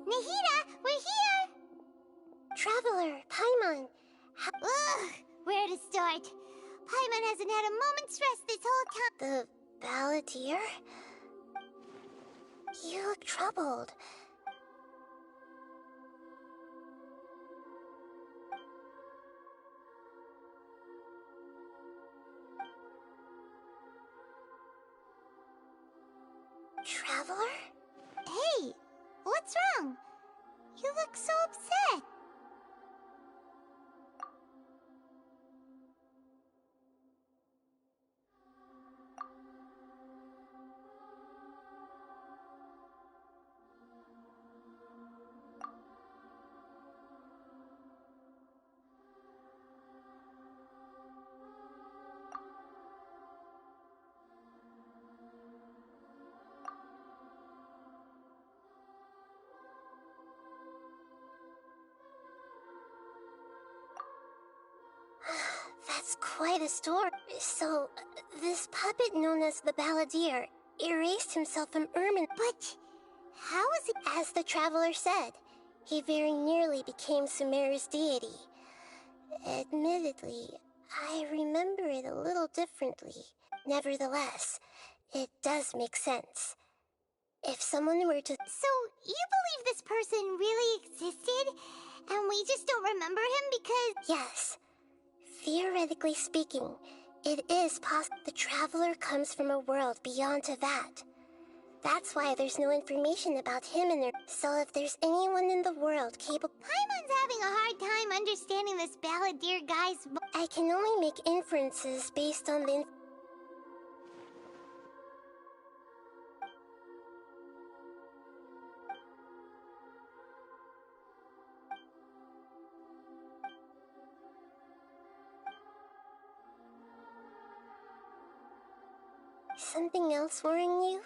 Nahida, we're here! Traveler, Paimon. Ugh, where to start? Paimon hasn't had a moment's rest this whole time. The balladeer? You look troubled. Traveler? Hey, what's wrong? You look so upset. That's quite a story. So, this puppet known as the balladeer erased himself from Ermin. But how is it? As the traveler said, he very nearly became Sumeru's deity. Admittedly, I remember it a little differently. Nevertheless, it does make sense. If someone were to... So, you believe this person really existed? And we just don't remember him because... Yes. Theoretically speaking, it is possible the traveler comes from a world beyond to that. That's why there's no information about him in there. So if there's anyone in the world capable... Paimon's having a hard time understanding this balladeer guy's... I can only make inferences based on the... Something else worrying you?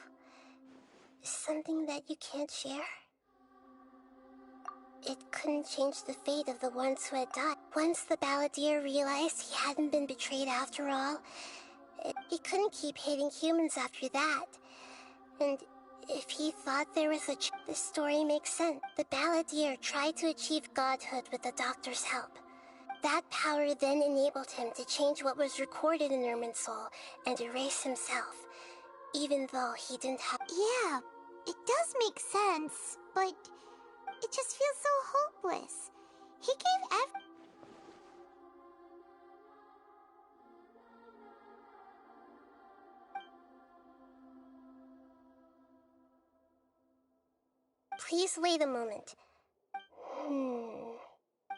Something that you can't share? It couldn't change the fate of the ones who had died. Once the balladeer realized he hadn't been betrayed after all, he couldn't keep hating humans after that. And if he thought there was the story makes sense. The balladeer tried to achieve godhood with the doctor's help. That power then enabled him to change what was recorded in Irminsul and erase himself, even though he didn't have... Yeah, it does make sense, but it just feels so hopeless. He gave Please wait a moment.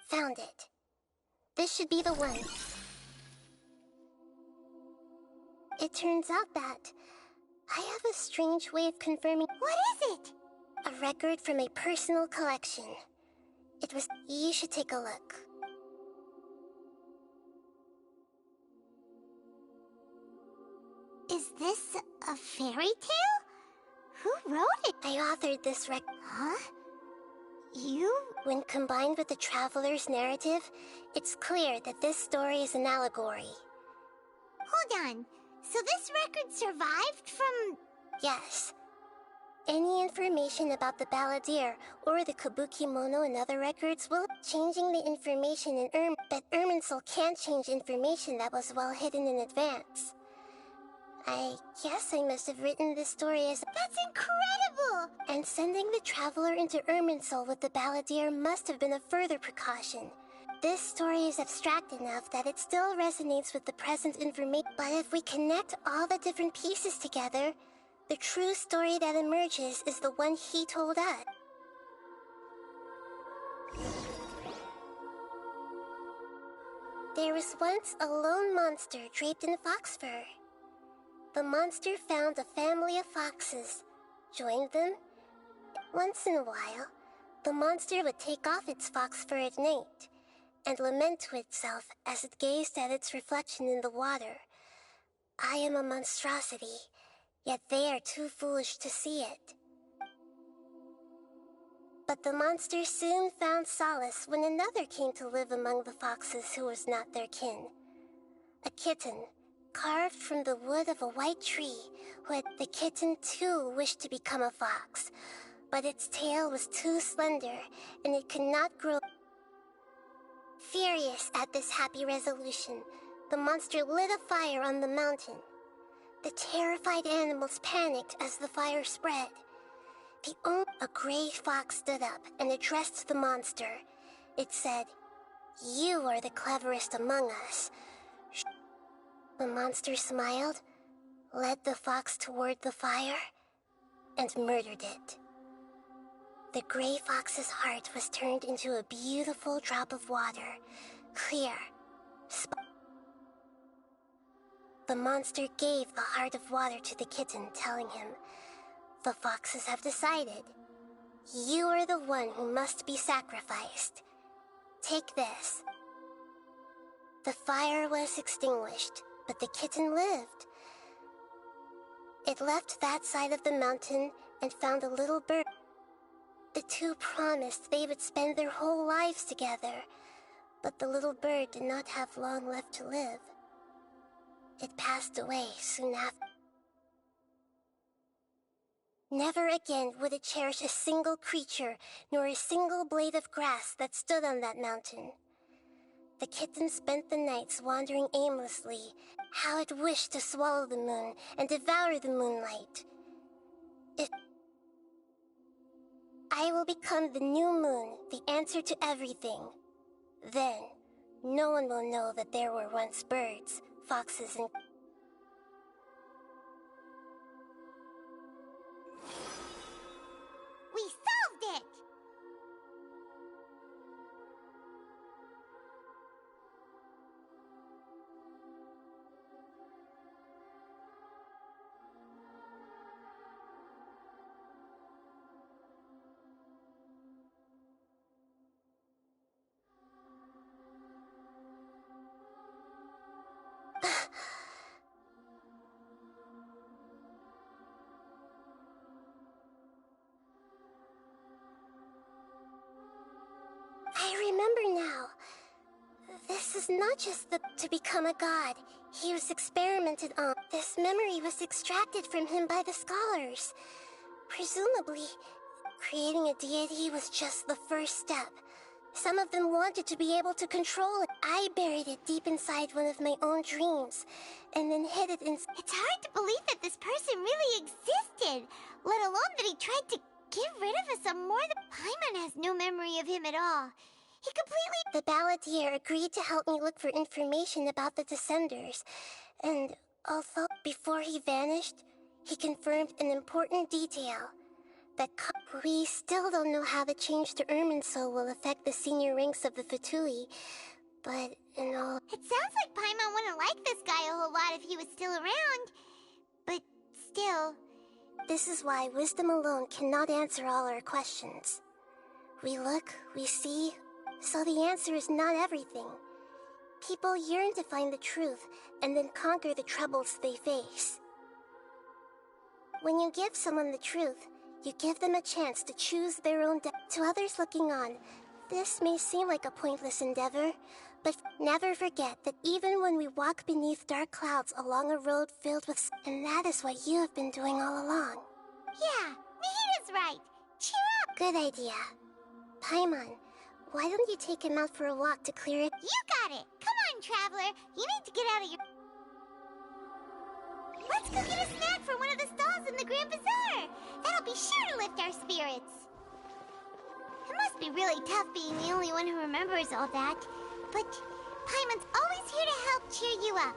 Found it. This should be the one. It turns out that I have a strange way of confirming... What is it? A record from a personal collection. It was... You should take a look. Is this a fairy tale? Who wrote it? I authored this record. Huh? You? When combined with the Traveler's narrative, it's clear that this story is an allegory. Hold on. So this record survived from... Yes. Any information about the balladeer or the kabuki mono and other records will... Changing the information in but Irminsul can't change information that was well hidden in advance. I guess I must have written this story as... That's incredible! And sending the Traveler into Irminsul with the balladeer must have been a further precaution. This story is abstract enough that it still resonates with the present information. But if we connect all the different pieces together, the true story that emerges is the one he told us. There was once a lone monster draped in fox fur. The monster found a family of foxes, joined them. Once in a while, the monster would take off its fox fur at night and lament to itself as it gazed at its reflection in the water. I am a monstrosity, yet they are too foolish to see it. But the monster soon found solace when another came to live among the foxes who was not their kin. A kitten, carved from the wood of a white tree, the kitten too wished to become a fox, but its tail was too slender and it could not grow. Furious at this happy resolution, the monster lit a fire on the mountain. The terrified animals panicked as the fire spread. A gray fox stood up and addressed the monster. It said, "You are the cleverest among us." The monster smiled, led the fox toward the fire, and murdered it. The gray fox's heart was turned into a beautiful drop of water, clear. The monster gave the heart of water to the kitten, telling him, "The foxes have decided. You are the one who must be sacrificed. Take this." The fire was extinguished, but the kitten lived. It left that side of the mountain and found a little bird. The two promised they would spend their whole lives together, but the little bird did not have long left to live. It passed away soon after. Never again would it cherish a single creature, nor a single blade of grass that stood on that mountain. The kitten spent the nights wandering aimlessly. How it wished to swallow the moon and devour the moonlight. I will become the new moon, the answer to everything. Then, no one will know that there were once birds, foxes, and... We solved it! I remember now. This is not just to become a god. He was experimented on. This memory was extracted from him by the scholars. Presumably, creating a deity was just the first step. Some of them wanted to be able to control it. I buried it deep inside one of my own dreams, and then hid it in... It's hard to believe that this person really existed, let alone that he tried to get rid of us some more than... Paimon has no memory of him at all. He completely... The balladeer agreed to help me look for information about the Descenders, and although before he vanished, he confirmed an important detail. That we still don't know how the change to Irminsul will affect the senior ranks of the Fatui, but in all... It sounds like Paimon wouldn't like this guy a whole lot if he was still around, but still... This is why wisdom alone cannot answer all our questions. We look, we see, so the answer is not everything. People yearn to find the truth and then conquer the troubles they face. When you give someone the truth, you give them a chance to choose their own To others looking on, this may seem like a pointless endeavor, but never forget that even when we walk beneath dark clouds along a road filled with... And that is what you have been doing all along. Yeah, Nahita's right. Cheer up! Good idea. Paimon, why don't you take him out for a walk to clear it? You got it! Come on, Traveler! You need to get out of your... Let's go get a snack from one of the stalls in the Grand Bazaar! That'll be sure to lift our spirits! It must be really tough being the only one who remembers all that, but Paimon's always here to help cheer you up.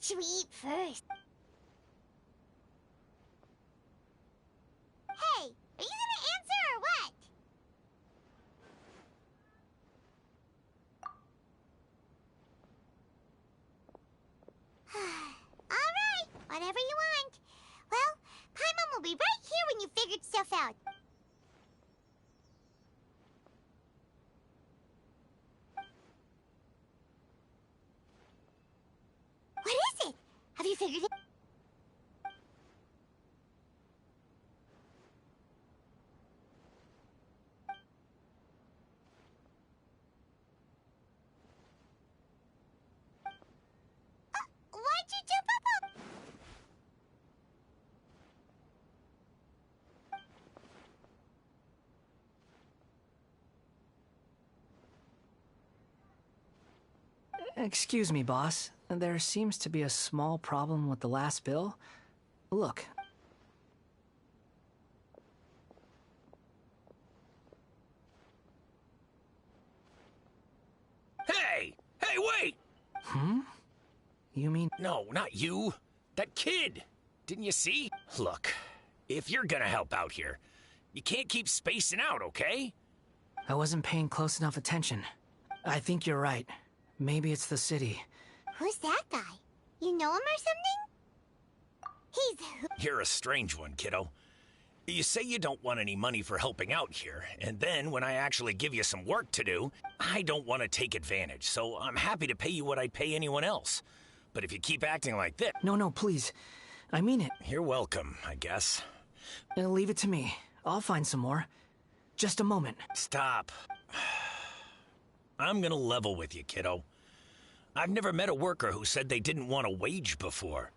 What should we eat first? Hey, are you gonna answer or what? Alright, whatever you want. Well, Paimon will be right here when you figured stuff out. What is it? Have you figured it? Why'd you jump up? Excuse me, boss. There seems to be a small problem with the last bill. Look. Hey! Hey, wait! You mean... No, not you. That kid! Didn't you see? Look, if you're gonna help out here, you can't keep spacing out, okay? I wasn't paying close enough attention. I think you're right. Maybe it's the city. Who's that guy? You know him or something? You're a strange one, kiddo. You say you don't want any money for helping out here, and then when I actually give you some work to do, I don't want to take advantage, so I'm happy to pay you what I'd pay anyone else. But if you keep acting like this... No, please. I mean it. You're welcome, I guess. Leave it to me. I'll find some more. Just a moment. Stop. I'm gonna level with you, kiddo. I've never met a worker who said they didn't want a wage before.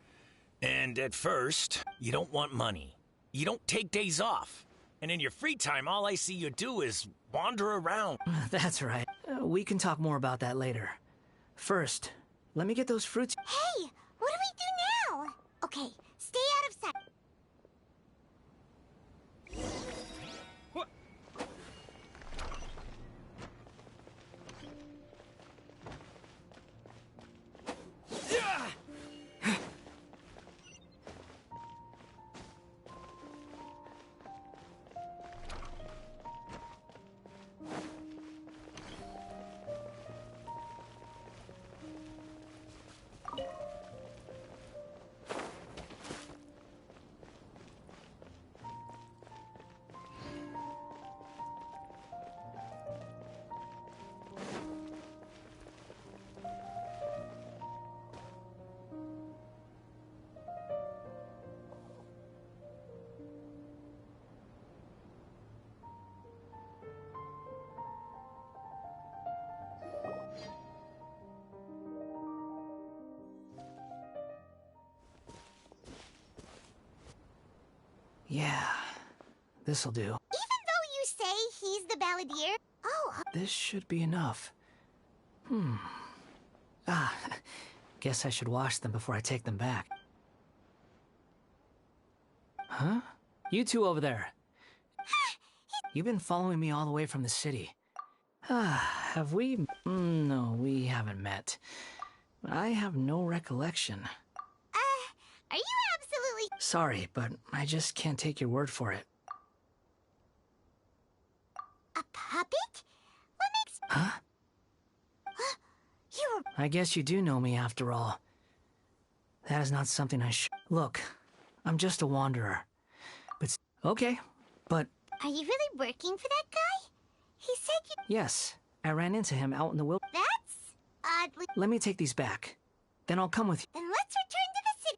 And at first, you don't want money. You don't take days off. And in your free time, all I see you do is wander around. That's right. We can talk more about that later. First, let me get those fruits. Hey, what do we do now? Okay, stay out of sight. Yeah, this'll do. Even though you say he's the balladeer? Oh, This should be enough. Guess I should wash them before I take them back. Huh? You two over there. You've been following me all the way from the city. Have we? No, we haven't met. I have no recollection. are you absolutely... Sorry, but I just can't take your word for it. A puppet? What makes... Huh? You were... I guess you do know me after all. That is not something I should... Look, I'm just a wanderer. But... Okay, but... Are you really working for that guy? He said you... Yes, I ran into him out in the wilderness. That's oddly... Let me take these back. Then I'll come with you. Then let's return to the city.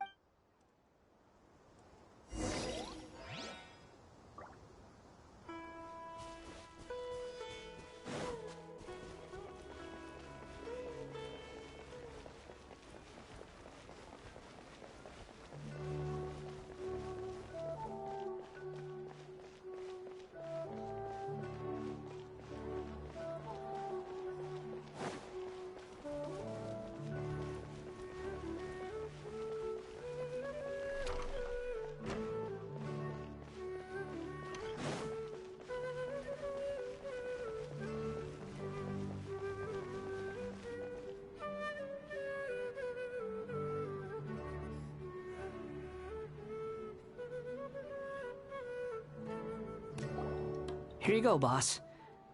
Here you go, boss.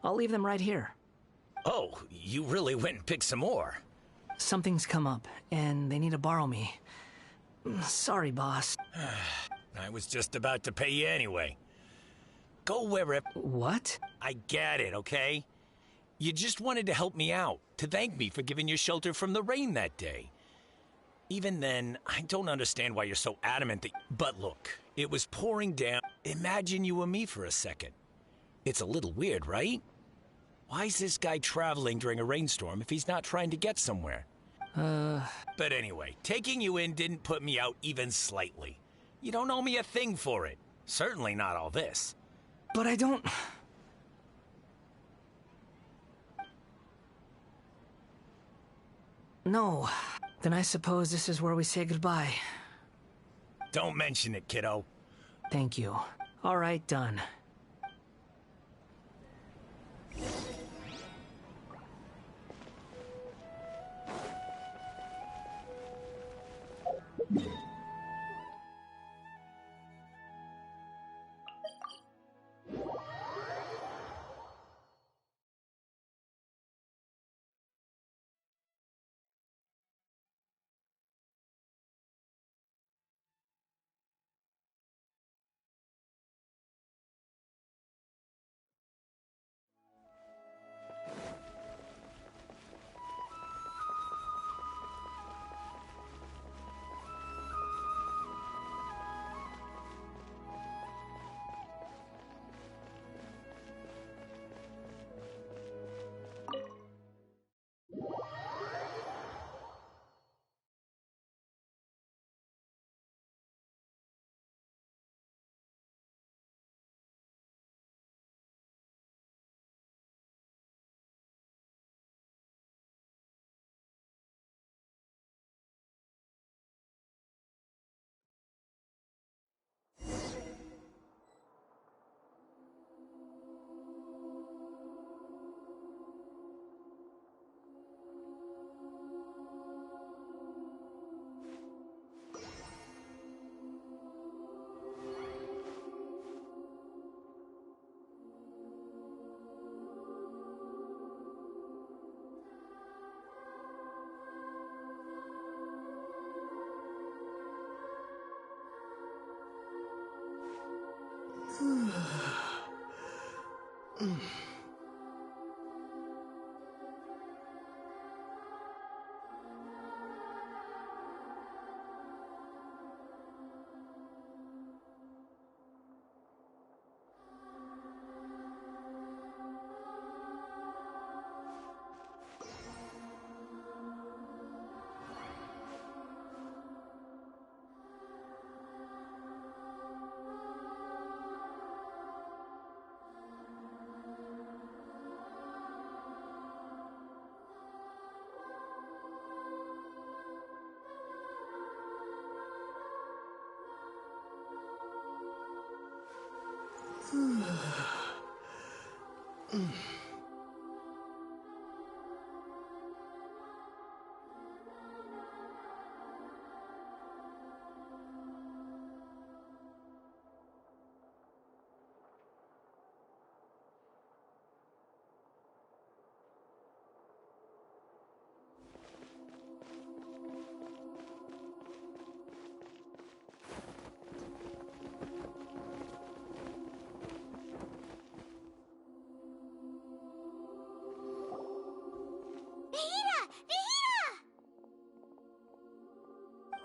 I'll leave them right here. Oh, you really went and picked some more. Something's come up, and they need to borrow me. Sorry, boss. I was just about to pay you anyway. Go wherever... What? I get it, okay? You just wanted to help me out, to thank me for giving you shelter from the rain that day. Even then, I don't understand why you're so adamant that... But look, it was pouring down. Imagine you and me for a second. It's a little weird, right? Why is this guy traveling during a rainstorm if he's not trying to get somewhere? But anyway, taking you in didn't put me out even slightly. You don't owe me a thing for it. Certainly not all this. But I don't... No. Then I suppose this is where we say goodbye. Don't mention it, kiddo. Thank you. All right, done.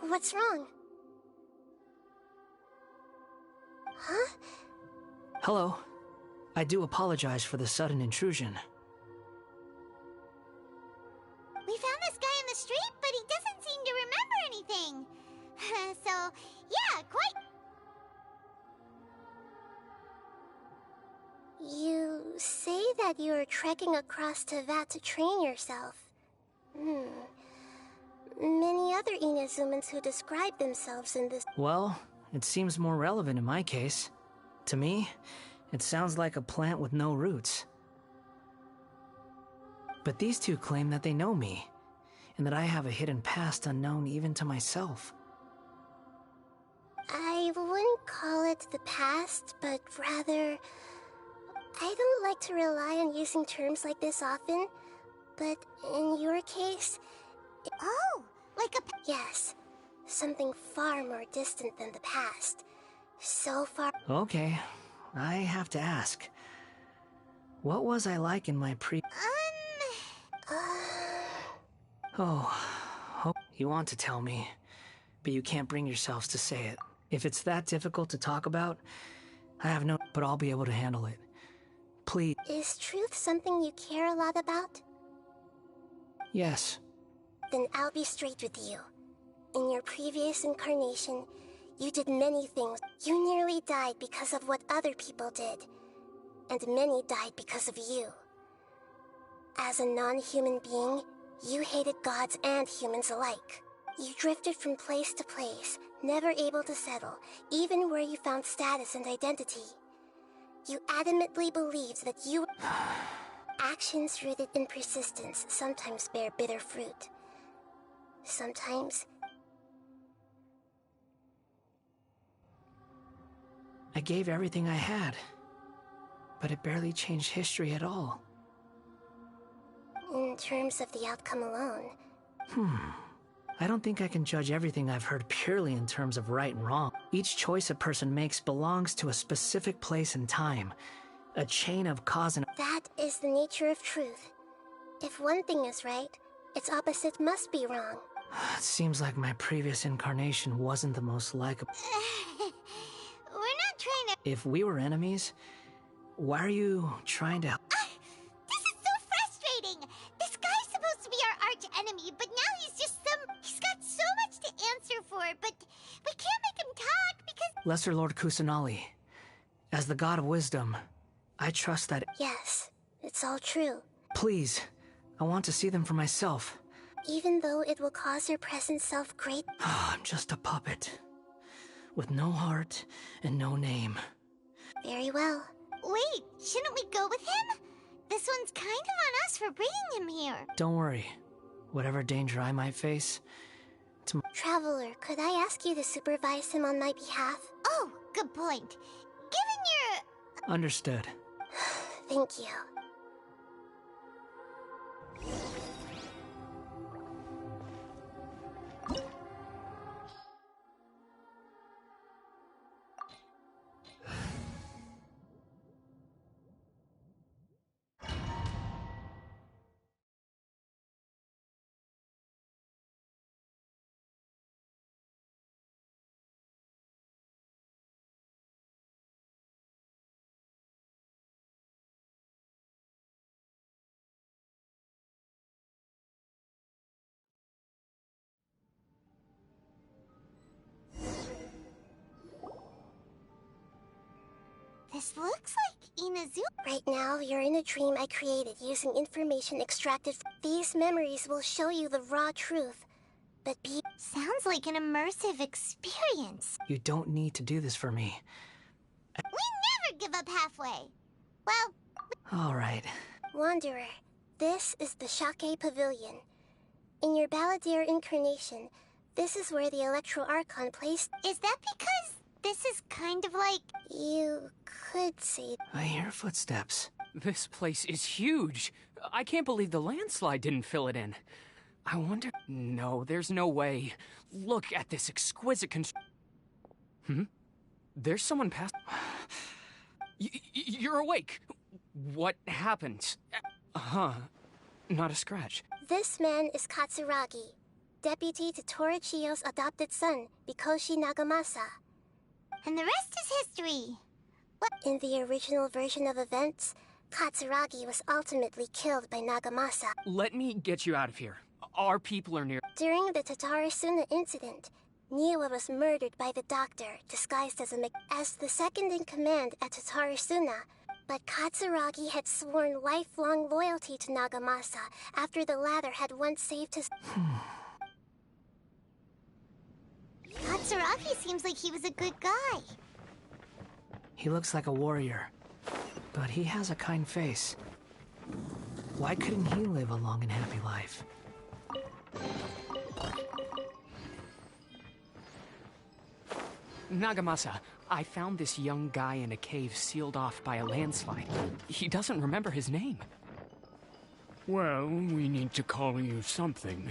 What's wrong? Huh? Hello. I do apologize for the sudden intrusion. We found this guy in the street, but he doesn't seem to remember anything. So, yeah, quite... You say that you are trekking across Teyvat to train yourself. Many other Inazumans who describe themselves in this... Well, it seems more relevant in my case. To me, it sounds like a plant with no roots. But these two claim that they know me, and that I have a hidden past unknown even to myself. I wouldn't call it the past, but rather I don't like to rely on using terms like this often, but in your case... Oh, like a... Yes, something far more distant than the past. So far... Okay, I have to ask. What was I like in my Oh, you want to tell me, but you can't bring yourselves to say it. If it's that difficult to talk about, I have no... but I'll be able to handle it. Please. Is truth something you care a lot about? Yes. Then I'll be straight with you. In your previous incarnation, you did many things. You nearly died because of what other people did. And many died because of you. As a non-human being, you hated gods and humans alike. You drifted from place to place, never able to settle, even where you found status and identity. You adamantly believed that you... Actions rooted in persistence sometimes bear bitter fruit. Sometimes... I gave everything I had, but it barely changed history at all. In terms of the outcome alone... I don't think I can judge everything I've heard purely in terms of right and wrong. Each choice a person makes belongs to a specific place and time. A chain of cause and... That is the nature of truth. If one thing is right, its opposite must be wrong. It seems like my previous incarnation wasn't the most likable. We're not trying to... If we were enemies, why are you trying to... This is so frustrating! This guy's supposed to be our arch enemy, but now he's just He's got so much to answer for, but we can't make him talk because... Lesser Lord Kusanali, as the god of wisdom, I trust that... Yes, it's all true. Please, I want to see them for myself. Even though it will cause your present self great... I'm just a puppet, with no heart and no name. Very well. Wait, shouldn't we go with him? This one's kind of on us for bringing him here. Don't worry. Whatever danger I might face... Traveler, could I ask you to supervise him on my behalf? Oh, good point. Given your... Understood. Thank you. This looks like Inazuma. Right now, you're in a dream I created using information extracted from... These memories will show you the raw truth, but be... Sounds like an immersive experience. You don't need to do this for me. We never give up halfway. Well... All right. Wanderer, this is the Shake Pavilion. In your Balladeer incarnation, this is where the Electro Archon placed... Is that because this is kind of like... You could say... I hear footsteps. This place is huge. I can't believe the landslide didn't fill it in. I wonder... No, there's no way. Look at this exquisite There's someone past... You're awake. What happened? Not a scratch. This man is Katsuragi, deputy to Torichiyo's adopted son, Mikoshi Nagamasa. And the rest is history. What? In the original version of events, Katsuragi was ultimately killed by Nagamasa. Let me get you out of here. Our people are near... During the Tatarasuna incident, Niwa was murdered by the doctor, disguised as as the second in command at Tatarasuna. But Katsuragi had sworn lifelong loyalty to Nagamasa after the latter had once saved his... Katsuragi seems like he was a good guy. He looks like a warrior, but he has a kind face. Why couldn't he live a long and happy life? Nagamasa, I found this young guy in a cave sealed off by a landslide. He doesn't remember his name. Well, we need to call you something.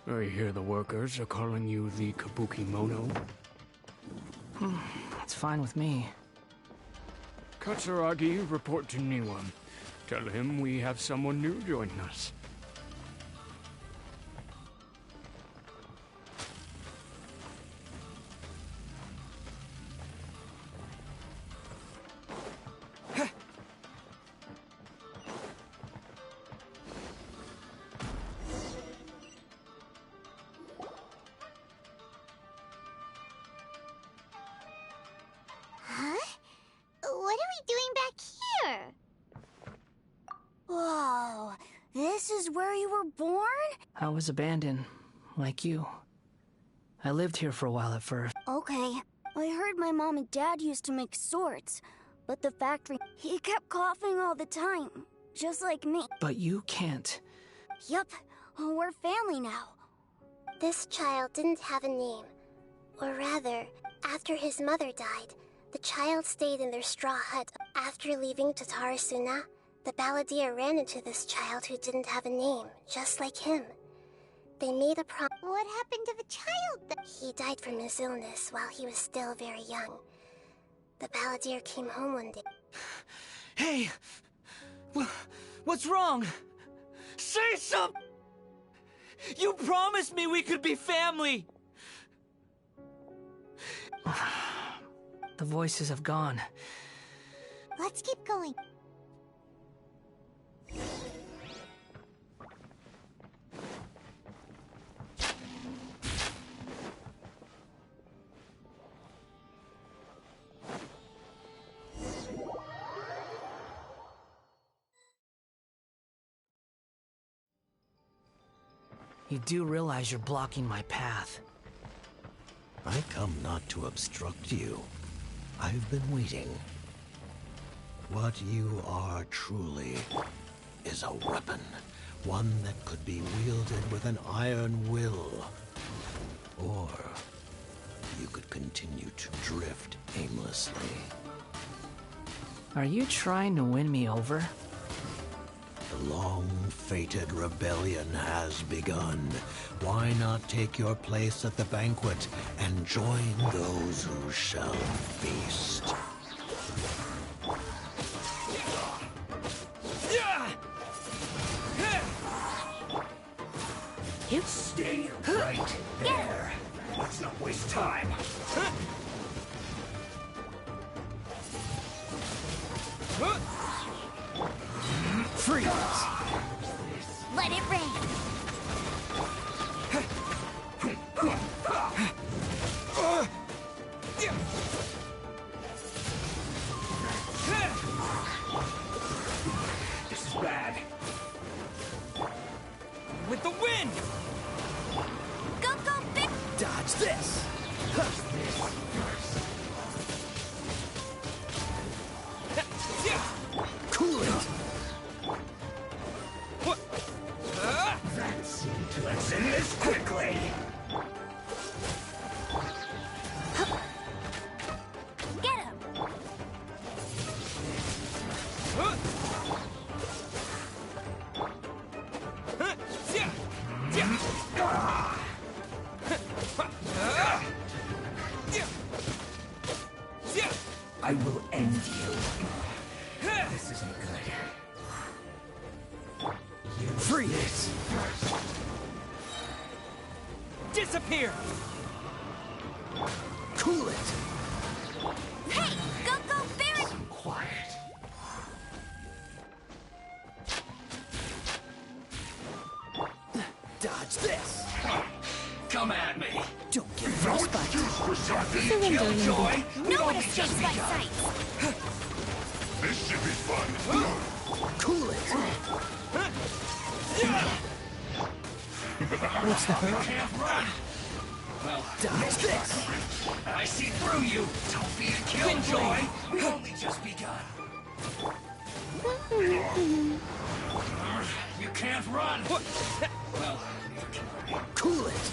I hear the workers are calling you the Kabukimono. That's fine with me. Katsuragi, report to Niwa. Tell him we have someone new joining us. I was abandoned, like you. I lived here for a while at first. Okay. I heard my mom and dad used to make swords, but the factory... He kept coughing all the time, just like me. But you can't. Yup. We're family now. This child didn't have a name. Or rather, after his mother died, the child stayed in their straw hut. After leaving Tatarasuna, the balladeer ran into this child who didn't have a name, just like him. They made a promise. What happened to the child? He died from his illness while he was still very young. The balladeer came home one day. Hey! What's wrong? Say something! You promised me we could be family! The voices have gone. Let's keep going. You do realize you're blocking my path. I come not to obstruct you. I've been waiting. What you are truly is a weapon. One that could be wielded with an iron will. Or you could continue to drift aimlessly. Are you trying to win me over? The long-fated rebellion has begun. Why not take your place at the banquet and join those who shall feast? Stay right there. Let's not waste time. Freeze! Let it rain. This is bad. With the wind! Go, big! Dodge this! Cool it! That seemed to end this quickly. Get him! I will end you. This isn't good. Freeze! Disappear! Cool it! Hey! Go, Barry! Quiet. Dodge this! Come at me! Don't get frostbite! Killjoy! No one escapes my sight! This should be fun! Cool it! What's the hurry? Can't run! Well, dodge this! I see through you! Don't be a killjoy! We've only just begun! You can't run! Well, neither can I. Cool it!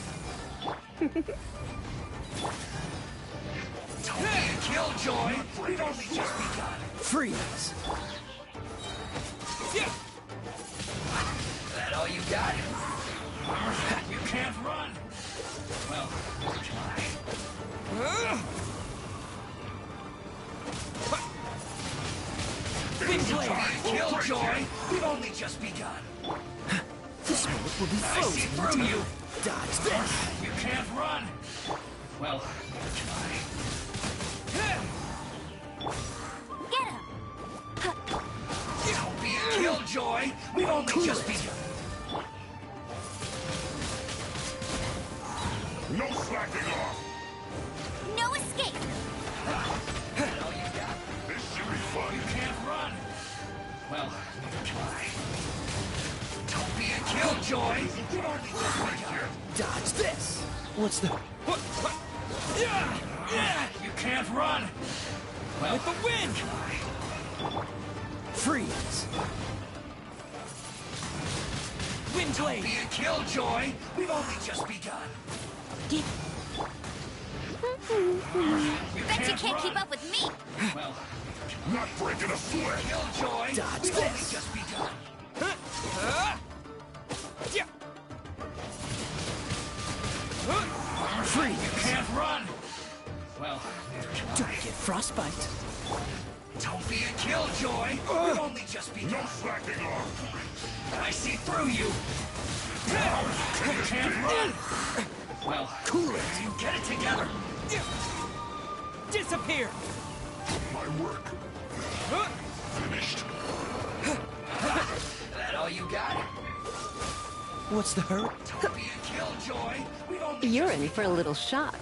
Killjoy! We've only just begun. Freeze! That all you got? You can't run! Well, try. Killjoy! We've only just begun. This bullet will be I see frozen. through you! Dodge this! You can't run! Well, try. Get him! Don't be a killjoy! We've only just begun. No slacking off! No escape! That all you got? This should be fun. You can't run! Well, try. Don't be a killjoy! We've only just begun. Dodge this! What's the... You can't run! Well, With the wind! Freeze! Wind blade! Don't be a killjoy! We've only just begun. Bet you can't keep up with me! Well, not breaking a sweat! Killjoy! Dodge We've this. only just begun. Freeze! You can't run! Well, Don't get frostbite. don't be a killjoy! We've only just begun. No slacking off! I see through you! You can't run! Well, Cool it! get it together! Disappear! My work finished. That all you got? What's the hurry? Don't be a killjoy! We've only You're in for a little shock.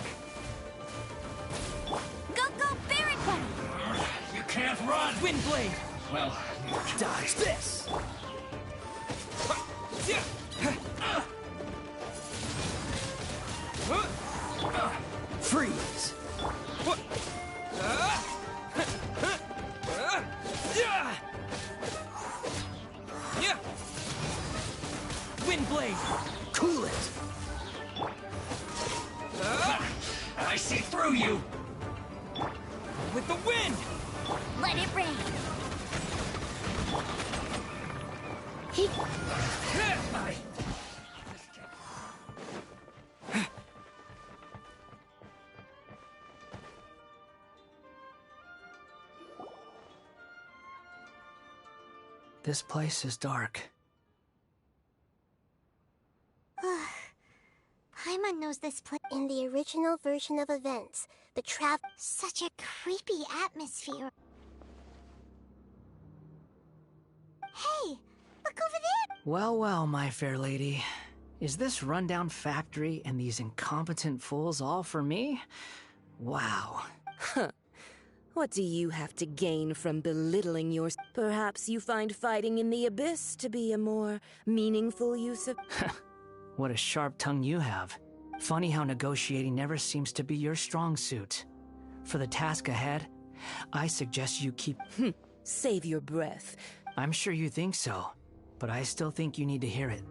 Go, go, Barret Bunny! You can't run! Wind blade! Well, Dodge this! Freeze! Wind blade! Cool it! I see through you! With the wind! Let it rain! This place is dark. Paimon knows this place. In the original version of events, the Such a creepy atmosphere. Hey, look over there! Well, well, my fair lady. Is this rundown factory and these incompetent fools all for me? Wow. Huh. What do you have to gain from belittling your... Perhaps you find fighting in the abyss to be a more meaningful use of... What a sharp tongue you have. Funny how negotiating never seems to be your strong suit. For the task ahead, I suggest you keep... Save your breath. I'm sure you think so, but I still think you need to hear it.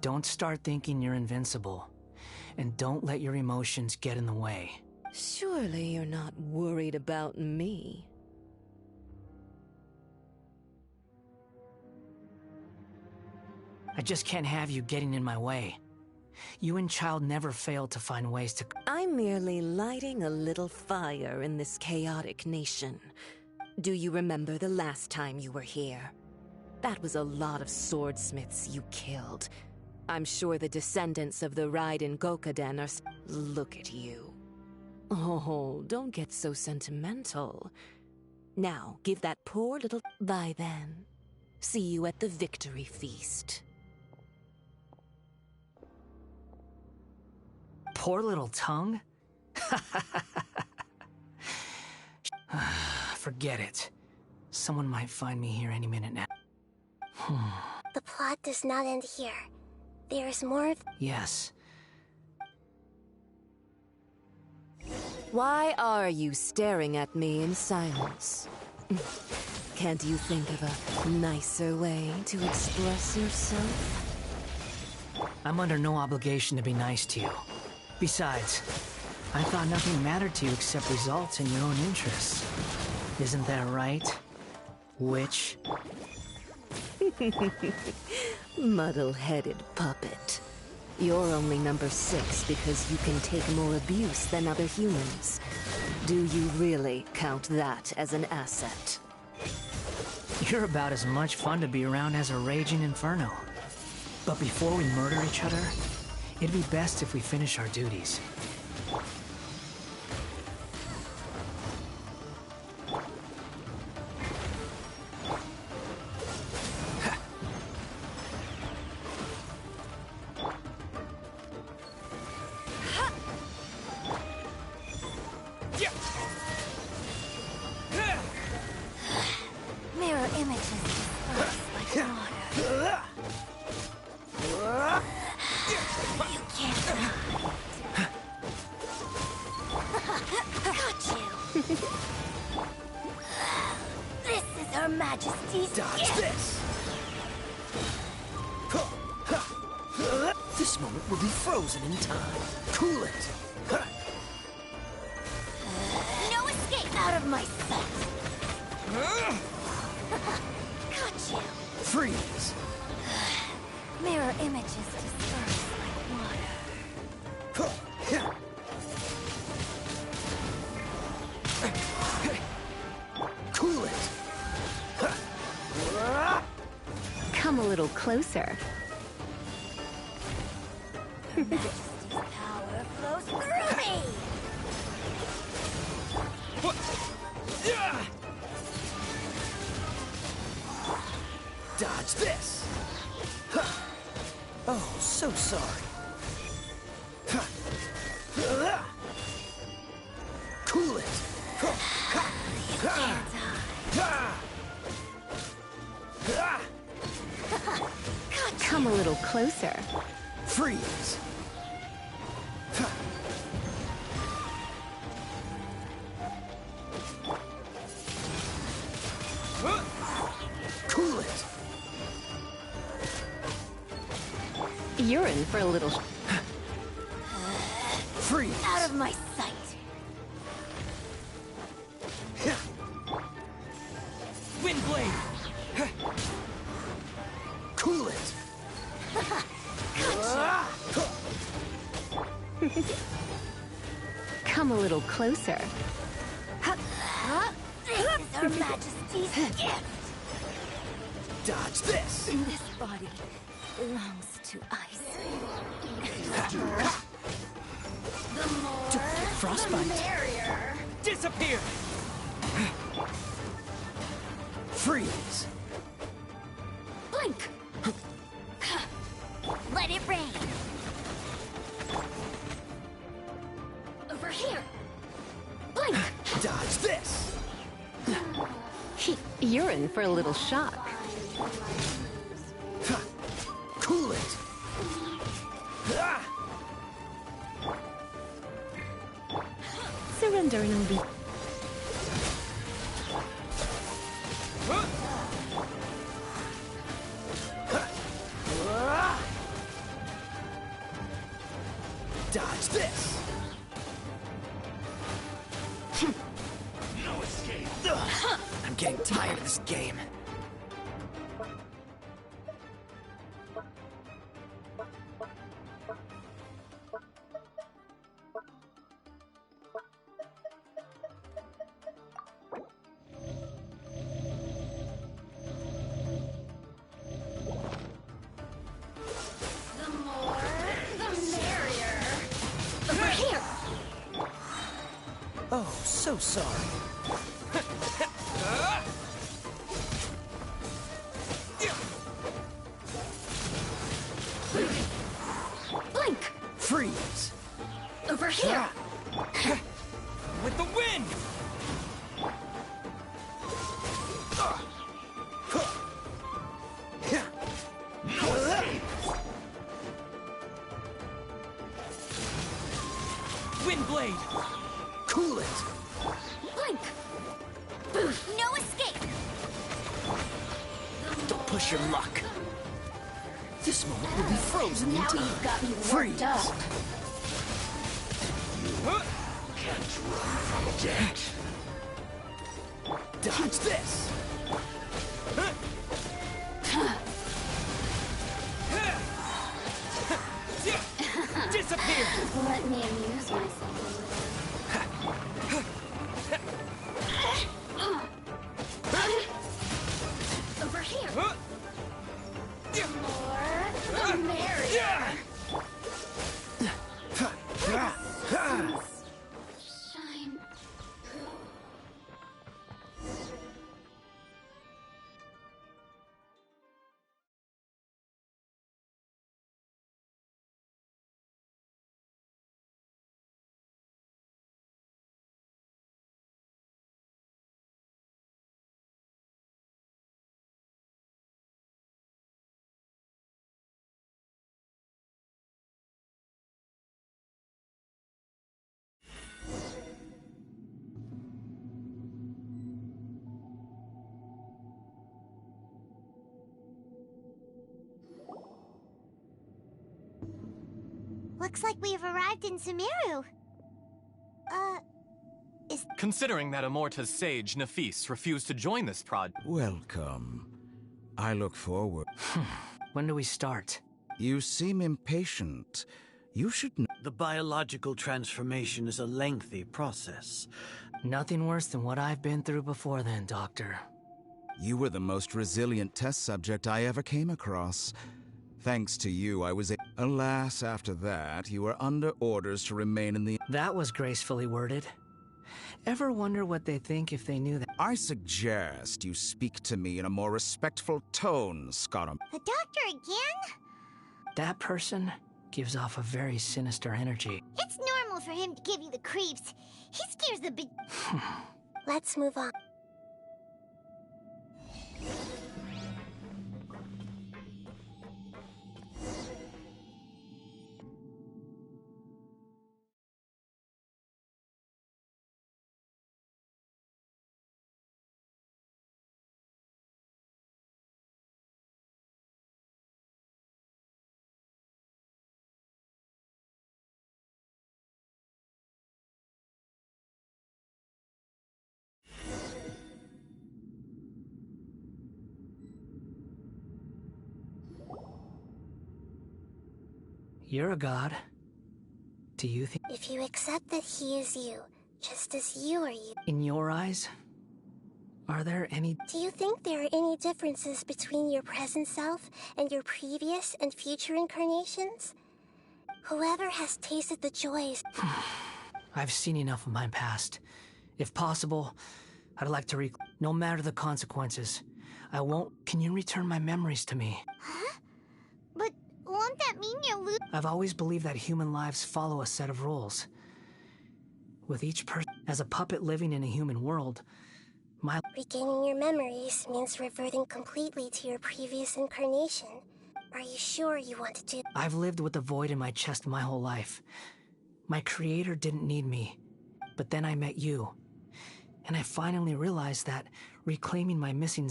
Don't start thinking you're invincible, and don't let your emotions get in the way. Surely you're not worried about me. I just can't have you getting in my way. You and Child never fail to find ways to... I'm merely lighting a little fire in this chaotic nation. Do you remember the last time you were here? That was a lot of swordsmiths you killed. I'm sure the descendants of the Raiden Gokaden are... Look at you. Oh, don't get so sentimental. Now, give that poor little... Bye then. See you at the victory feast. Poor little tongue? Forget it. Someone might find me here any minute now. The plot does not end here. There is more of... Yes. Why are you staring at me in silence? Can't you think of a nicer way to express yourself? I'm under no obligation to be nice to you. Besides, I thought nothing mattered to you except results and your own interests. Isn't that right, witch? Muddle-headed puppet. You're only number 6 because you can take more abuse than other humans. Do you really count that as an asset? You're about as much fun to be around as a raging inferno. But before we murder each other, it'd be best if we finish our duties. Mirror images disperse like water. You can't hide. Got you. This is Her Majesty's gift. this! This moment will be frozen in time. Cool it! No escape out of my sight. Got you. Freeze! Mirror images disperse like water. Cool it! Come a little closer. Her Majesty's power flows through me. Dodge this! Oh, so sorry. Cool it! Come a little closer. Freeze! Cool it! You're in for a little... Freeze! Out of my sight. Wind blade! Cool it! Come a little closer. This is Her Majesty's gift. Dodge this! This body belongs to ice. The more, Don't get frostbite. the merrier. Disappear! Freeze! Blink. Let it rain. Over here. Blink. Dodge this! You're in for a little shock. Cool it! Surrender and I'll be... Dodge this! No escape. I'm getting tired of this game. The more, the merrier. Over here. Oh, so sorry. Blink. Freeze! Over here. With the wind! No escape. Wind blade! Cool it! Blink. Boof. No escape. Don't push your luck. This moment will be frozen in Now time. you've got me Freeze! worked up. Forget. Dodge this! Disappear! Let me amuse myself. Over here. More, the merrier. Shine. Looks like we've arrived in Sumeru. Considering that Amorta's sage, Nafis, refused to join this project. Welcome. I look forward. When do we start? You seem impatient. You should know. The biological transformation is a lengthy process. Nothing worse than what I've been through before then, Doctor. You were the most resilient test subject I ever came across. Thanks to you, I was Alas, after that, you were under orders to remain in the... That was gracefully worded. Ever wonder what they think if they knew that? I suggest you speak to me in a more respectful tone, Scottum. The doctor again? That person gives off a very sinister energy. It's normal for him to give you the creeps. He scares the big... Let's move on. You're a god. Do you think... If you accept that he is you, just as you are you... In your eyes, are there any... Do you think there are any differences between your present self and your previous and future incarnations? Whoever has tasted the joys... I've seen enough of my past. If possible, I'd like to no matter the consequences, I won't... Can you return my memories to me? Huh? But won't that mean you'll lose... I've always believed that human lives follow a set of rules. With each person... As a puppet living in a human world, my... Regaining your memories means reverting completely to your previous incarnation. Are you sure you want to do... I've lived with the void in my chest my whole life. My creator didn't need me. But then I met you. And I finally realized that reclaiming my missing...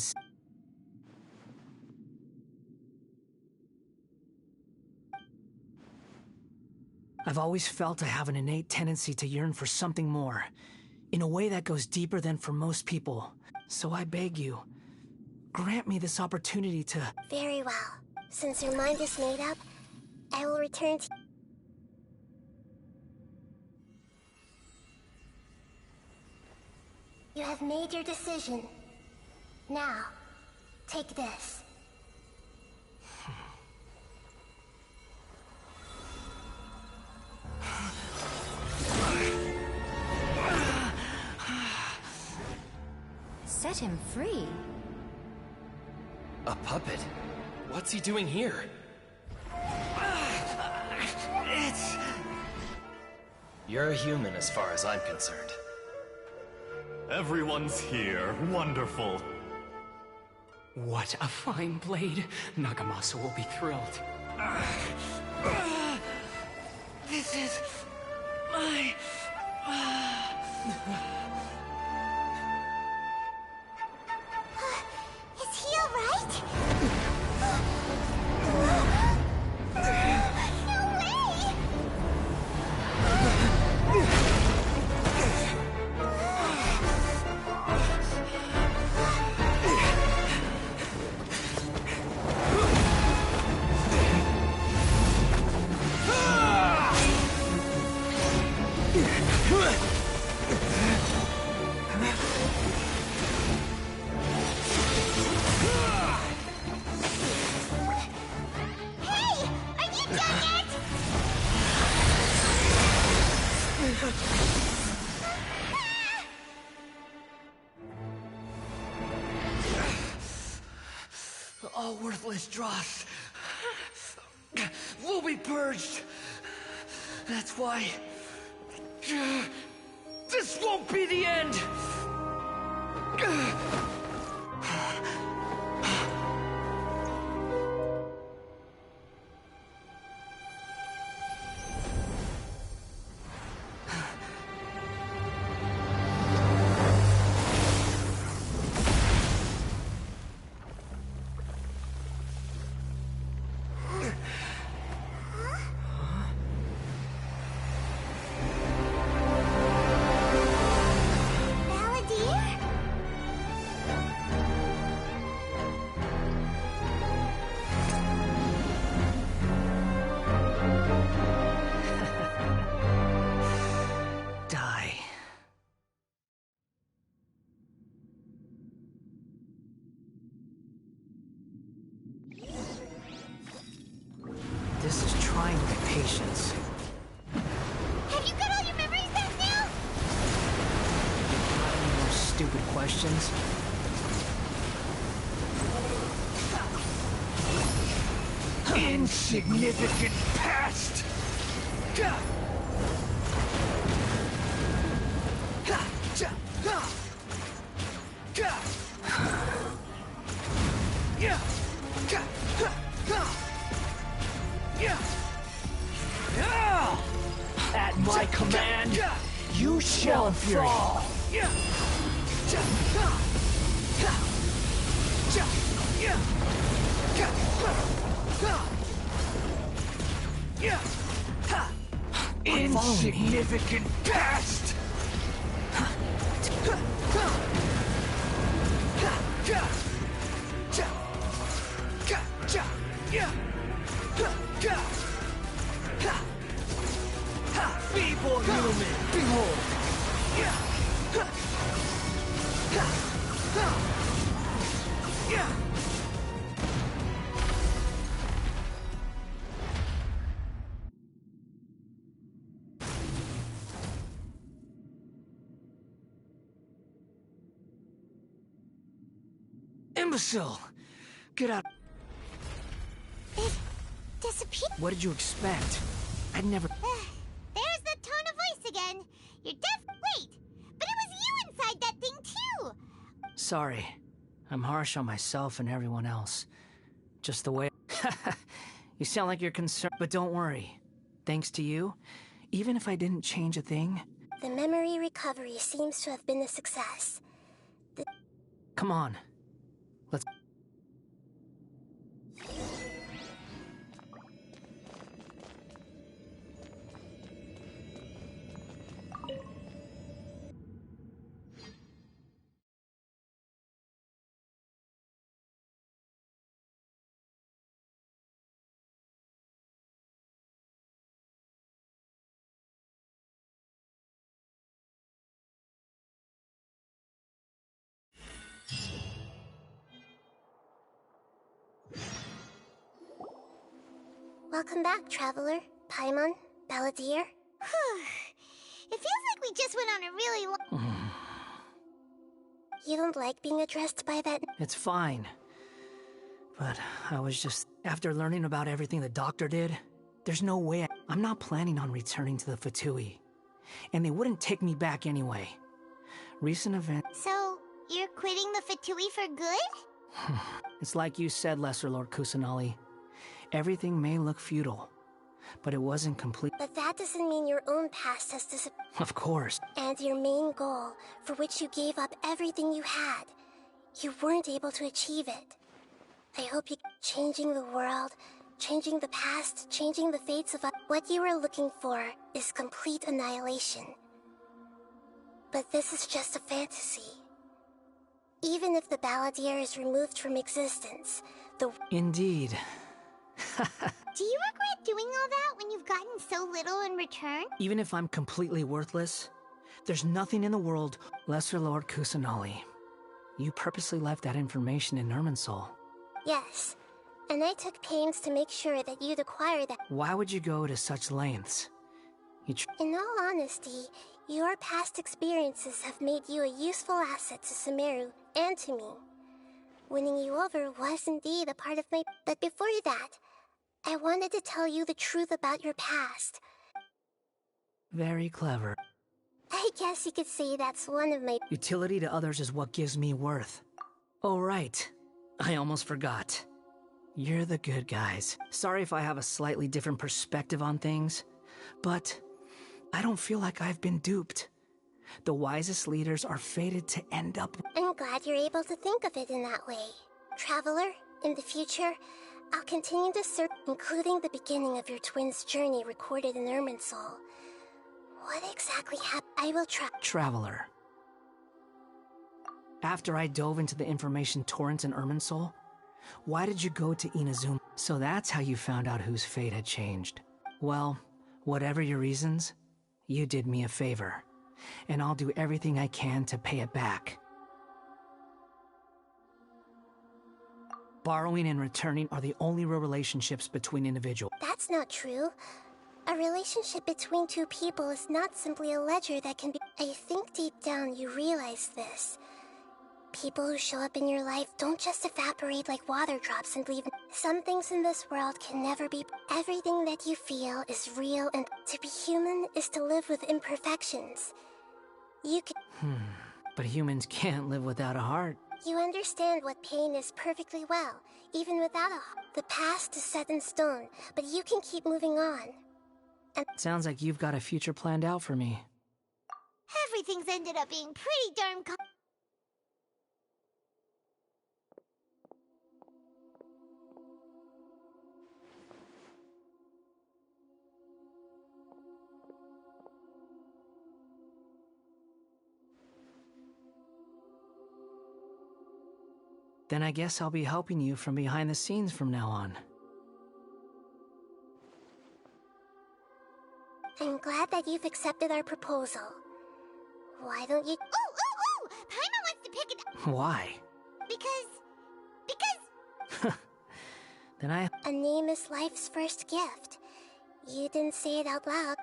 I've always felt I have an innate tendency to yearn for something more, in a way that goes deeper than for most people. So I beg you, grant me this opportunity to... Very well. Since your mind is made up, I will return to... You have made your decision. Now, take this. Set him free. A puppet? What's he doing here? You're a human as far as I'm concerned. Everyone's here. Wonderful. What a fine blade. Nagamasa will be thrilled. This is my... Is he alright? No way! Are you done yet? All worthless dross will be purged. That's why this won't be the end. This is trying my patience. Have you got all your memories back now? Not any more stupid questions? Insignificant past! At my command, you shall fall. Insignificant past! Feeble human, behold! Imbecile! Get out. It disappeared. What did you expect? I'd never... There's the tone of voice again. You're deaf. Wait, but it was you inside that thing too. Sorry. I'm harsh on myself and everyone else. Just the way... You sound like you're concerned, but don't worry. Thanks to you, even if I didn't change a thing... The memory recovery seems to have been a success. Come on. Let's... Welcome back, Traveler, Paimon, Balladeer. It feels like we just went on a really long... You don't like being addressed by that? It's fine. But I was just... After learning about everything the doctor did, there's no way I'm not planning on returning to the Fatui. And they wouldn't take me back anyway. Recent events... So, you're quitting the Fatui for good? It's like you said, Lesser Lord Kusanali. Everything may look futile, but it wasn't complete. But that doesn't mean your own past has disappeared. Of course. And your main goal, for which you gave up everything you had, you weren't able to achieve it. I hope you... Changing the world, changing the past, changing the fates of... What you were looking for is complete annihilation. But this is just a fantasy. Even if the Balladeer is removed from existence, the... Indeed. Do you regret doing all that when you've gotten so little in return? Even if I'm completely worthless, there's nothing in the world. Lesser Lord Kusanali, you purposely left that information in Irminsul. Yes, and I took pains to make sure that you'd acquire that. Why would you go to such lengths? In all honesty, your past experiences have made you a useful asset to Sumeru and to me. Winning you over was indeed a part of my... But before that, I wanted to tell you the truth about your past. Very clever. I guess you could say that's one of my... Utility to others is what gives me worth. Oh, right. I almost forgot. You're the good guys. Sorry if I have a slightly different perspective on things, but I don't feel like I've been duped. The wisest leaders are fated to end up... I'm glad you're able to think of it in that way. Traveler, in the future, I'll continue to search, including the beginning of your twins' journey recorded in Irminsul. What exactly happened? I will try. Traveler. After I dove into the information torrents in Irminsul, why did you go to Inazuma? So that's how you found out whose fate had changed. Well, whatever your reasons, you did me a favor, and I'll do everything I can to pay it back. Borrowing and returning are the only real relationships between individuals. That's not true. A relationship between two people is not simply a ledger that can be... I think deep down you realize this. People who show up in your life don't just evaporate like water drops and leave. Some things in this world can never be... Everything that you feel is real, and to be human is to live with imperfections. You can... But humans can't live without a heart. You understand what pain is perfectly well, even without a heart. The past is set in stone, but you can keep moving on. And sounds like you've got a future planned out for me. Everything's ended up being pretty darn Then I guess I'll be helping you from behind the scenes from now on. I'm glad that you've accepted our proposal. Why don't you... Ooh! Paimon wants to pick it up! Why? Because... Then I... A name is life's first gift. You didn't say it out loud.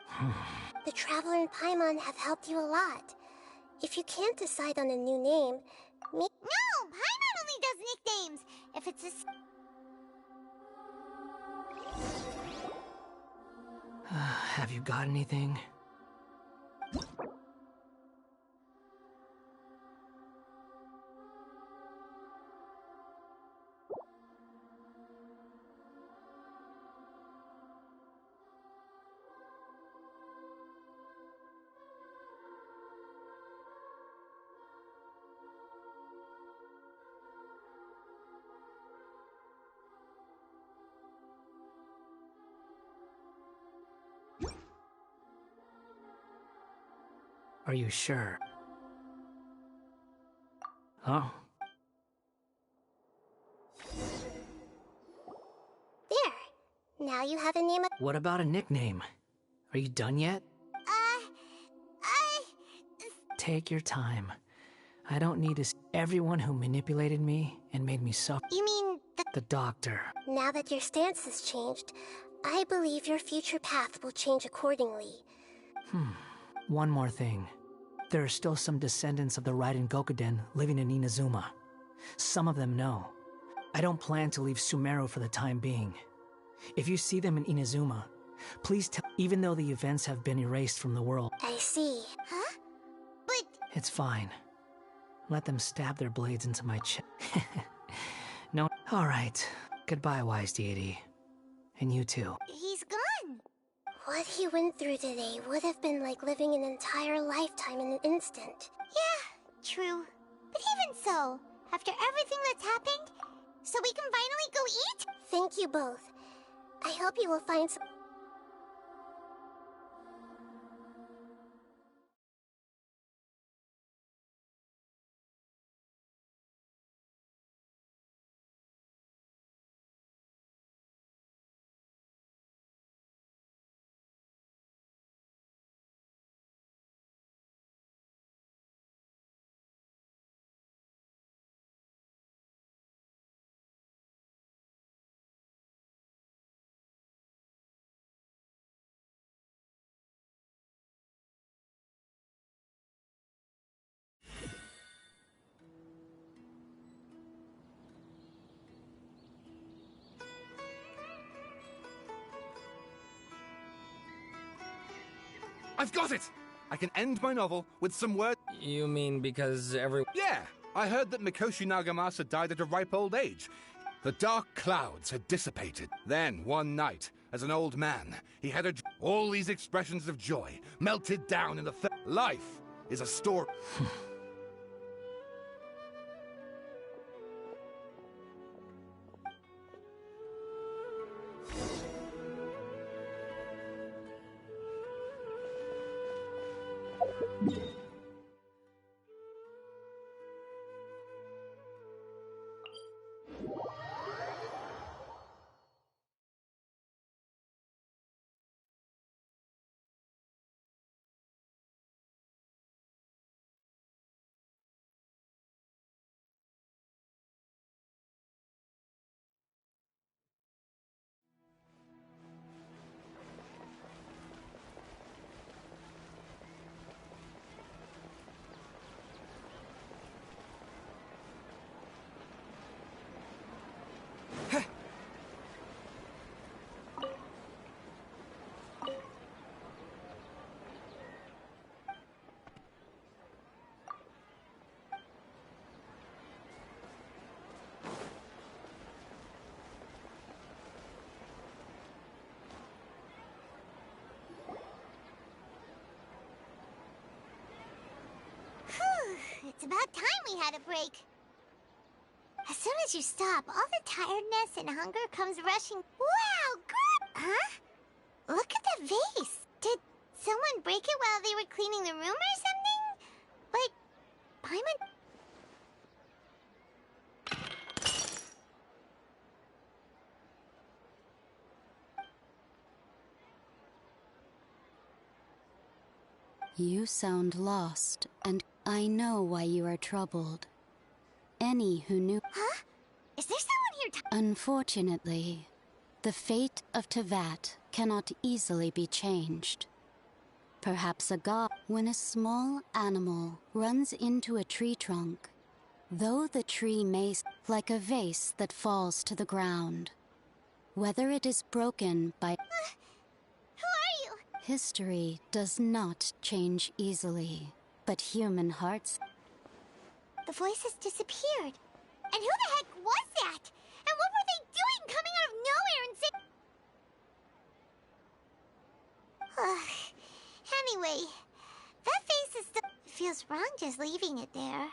The Traveler and Paimon have helped you a lot. If you can't decide on a new name... No! Paimon only does nicknames! If it's a... Have you got anything? Are you sure? Oh. There. Now you have a name. What about a nickname? Are you done yet? Take your time. I don't need to... Everyone who manipulated me and made me suffer... You mean the doctor. Now that your stance has changed, I believe your future path will change accordingly. One more thing. There are still some descendants of the Raiden Gokuden living in Inazuma. Some of them know. I don't plan to leave Sumeru for the time being. If you see them in Inazuma, please tell... Even though the events have been erased from the world... I see. Huh? But... It's fine. Let them stab their blades into my chest. No... Alright. Goodbye, wise deity. And you too. He's gone! What he went through today would have been like living an entire lifetime in an instant. Yeah, true. But even so, after everything that's happened, so we can finally go eat? Thank you both. I hope you will find some... I've got it! I can end my novel with some words. You mean because Yeah! I heard that Mikoshi Nagamasa died at a ripe old age. The dark clouds had dissipated. Then, one night, as an old man, he had all these expressions of joy melted down in the life is a story. It's about time we had a break. As soon as you stop, all the tiredness and hunger comes rushing. Wow, girl! Huh? Look at the vase. Did someone break it while they were cleaning the room or something? But Paimon... You sound lost, and I know why you are troubled. Any who knew... Huh? Is there someone here Unfortunately, the fate of Tevat cannot easily be changed. Perhaps a god... When a small animal runs into a tree trunk, though the tree may... like a vase that falls to the ground. Whether it is broken by... Who are you? History does not change easily, but human hearts... The voice has disappeared. And who the heck was that? And what were they doing coming out of nowhere and Anyway, that face is still... Feels wrong just leaving it there.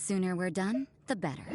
sooner we're done, the better.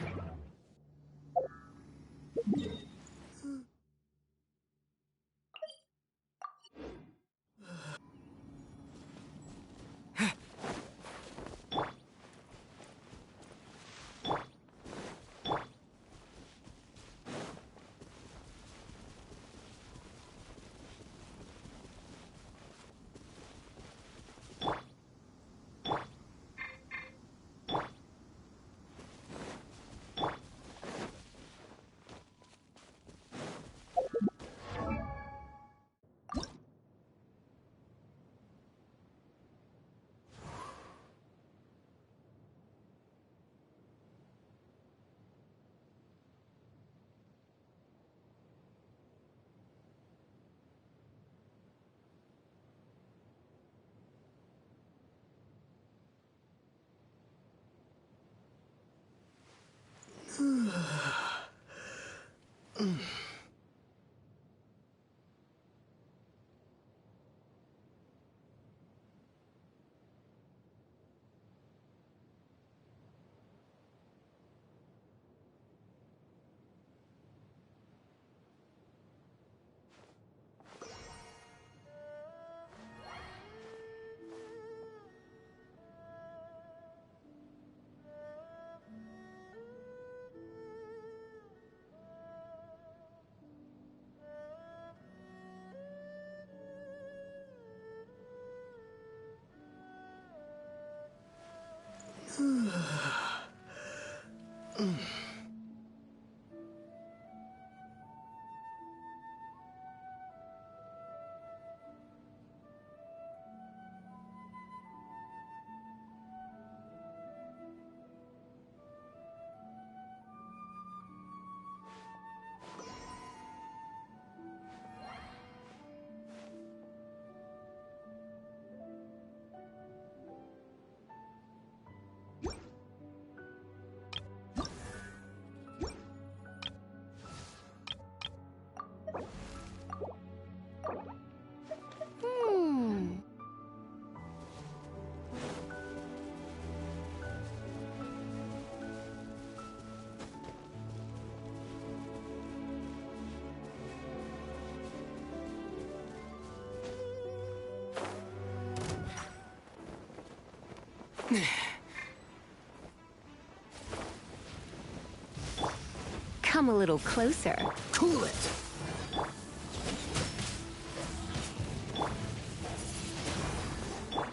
Come a little closer. Cool it!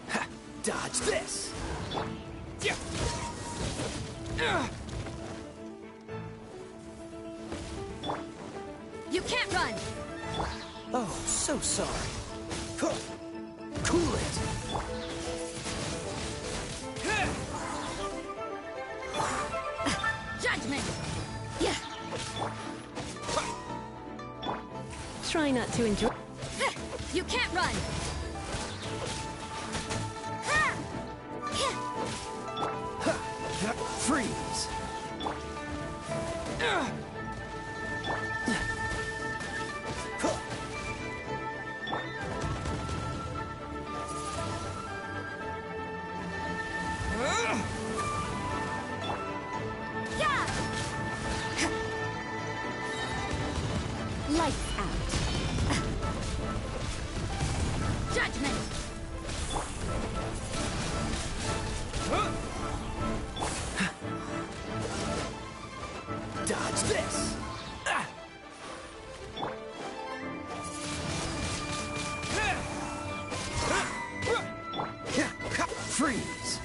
Ha, dodge this! Yeah. You can't run! Oh, so sorry. Huh. Cool it! Judgment! Yeah. Try not to enjoy. You can't run! Freeze! Lights out. Judgment! Dodge this! Freeze!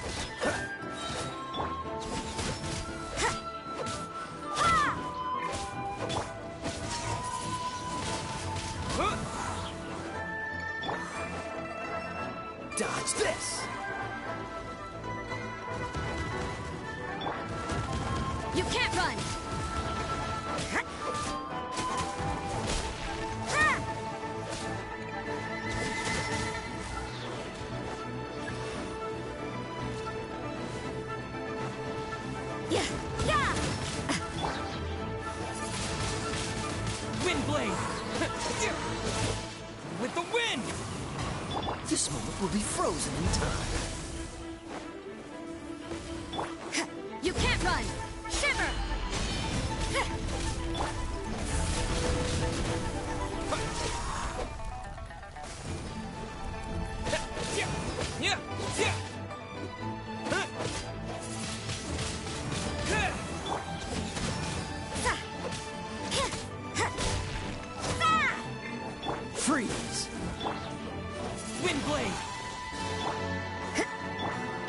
Dodge this! You can't run! Yeah! Yeah! Wind blade! With the wind! This moment will be frozen in time. You can't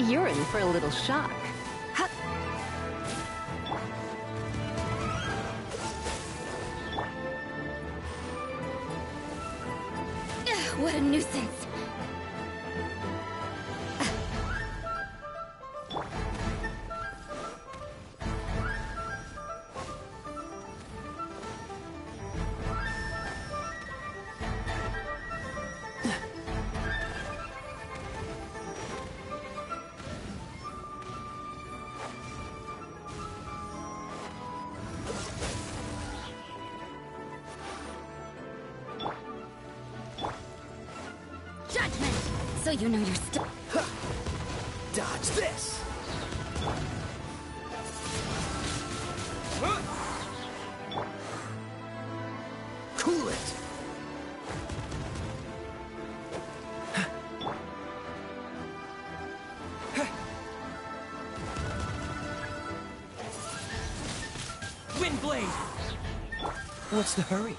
You're in for a little shock. What a nuisance. Judgment! So you know you're still... Dodge this! Cool it! Windblade! What's the hurry?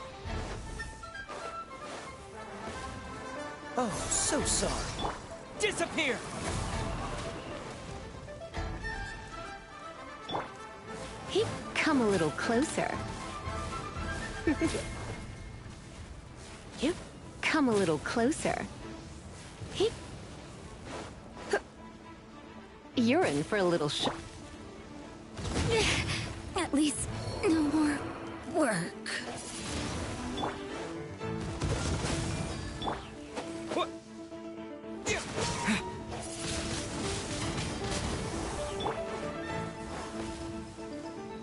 Oh, so sorry. Disappear! Hey, come a little closer. You come a little closer. Hey. You're in for a little shock. At least, no more work.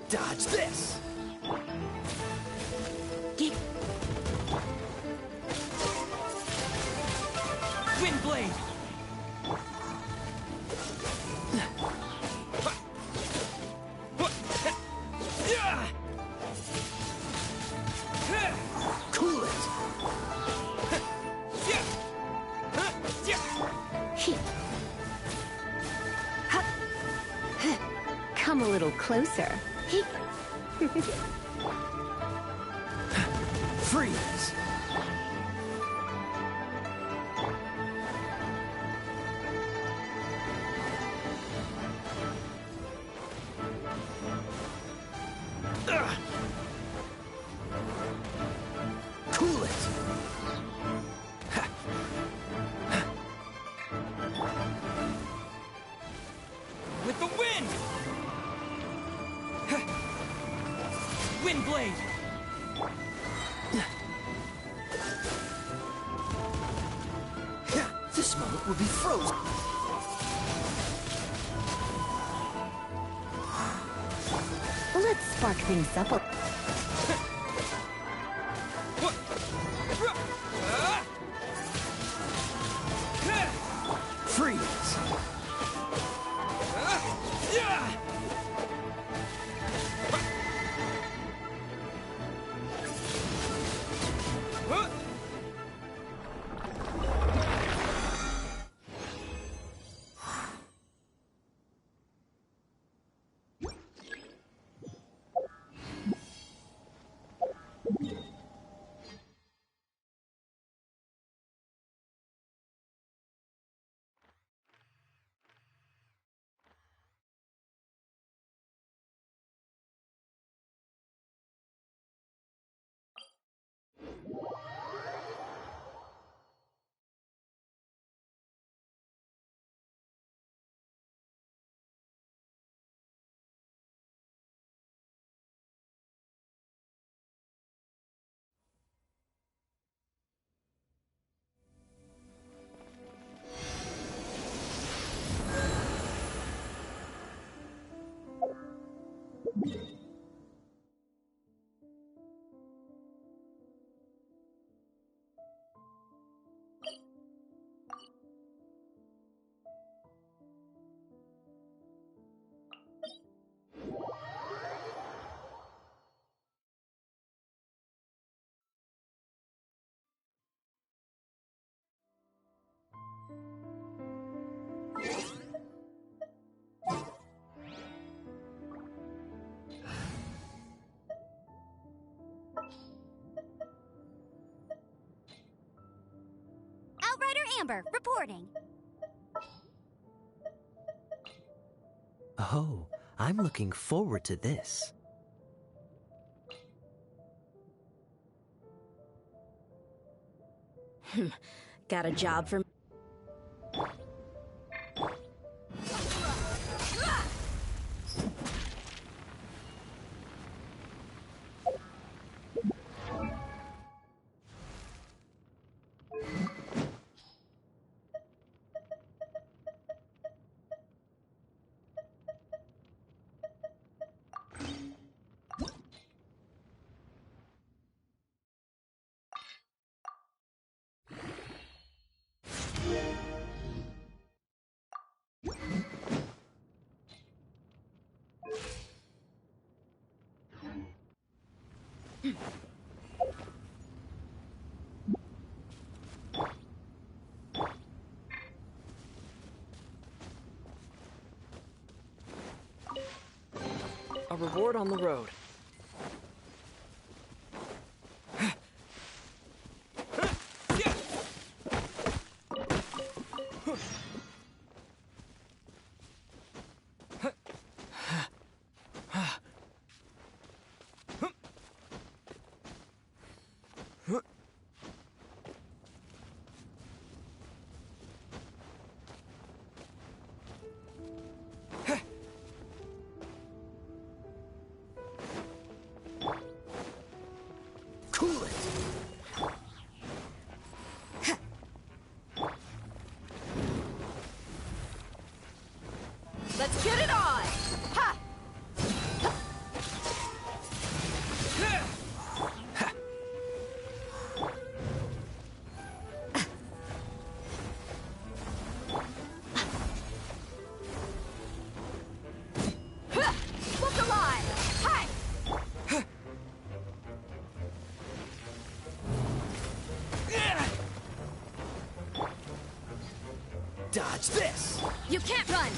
Dodge this! Windblade! Cool it! Come a little closer. Freeze! Cool it! With the wind! Windblade! This moment will be frozen. Let's spark things up a... Freeze! Outrider Amber, reporting. Oh, I'm looking forward to this. Got a job for me? A reward on the road. Let's get it on! Ha! Look alive! Hi! Dodge this! You can't run!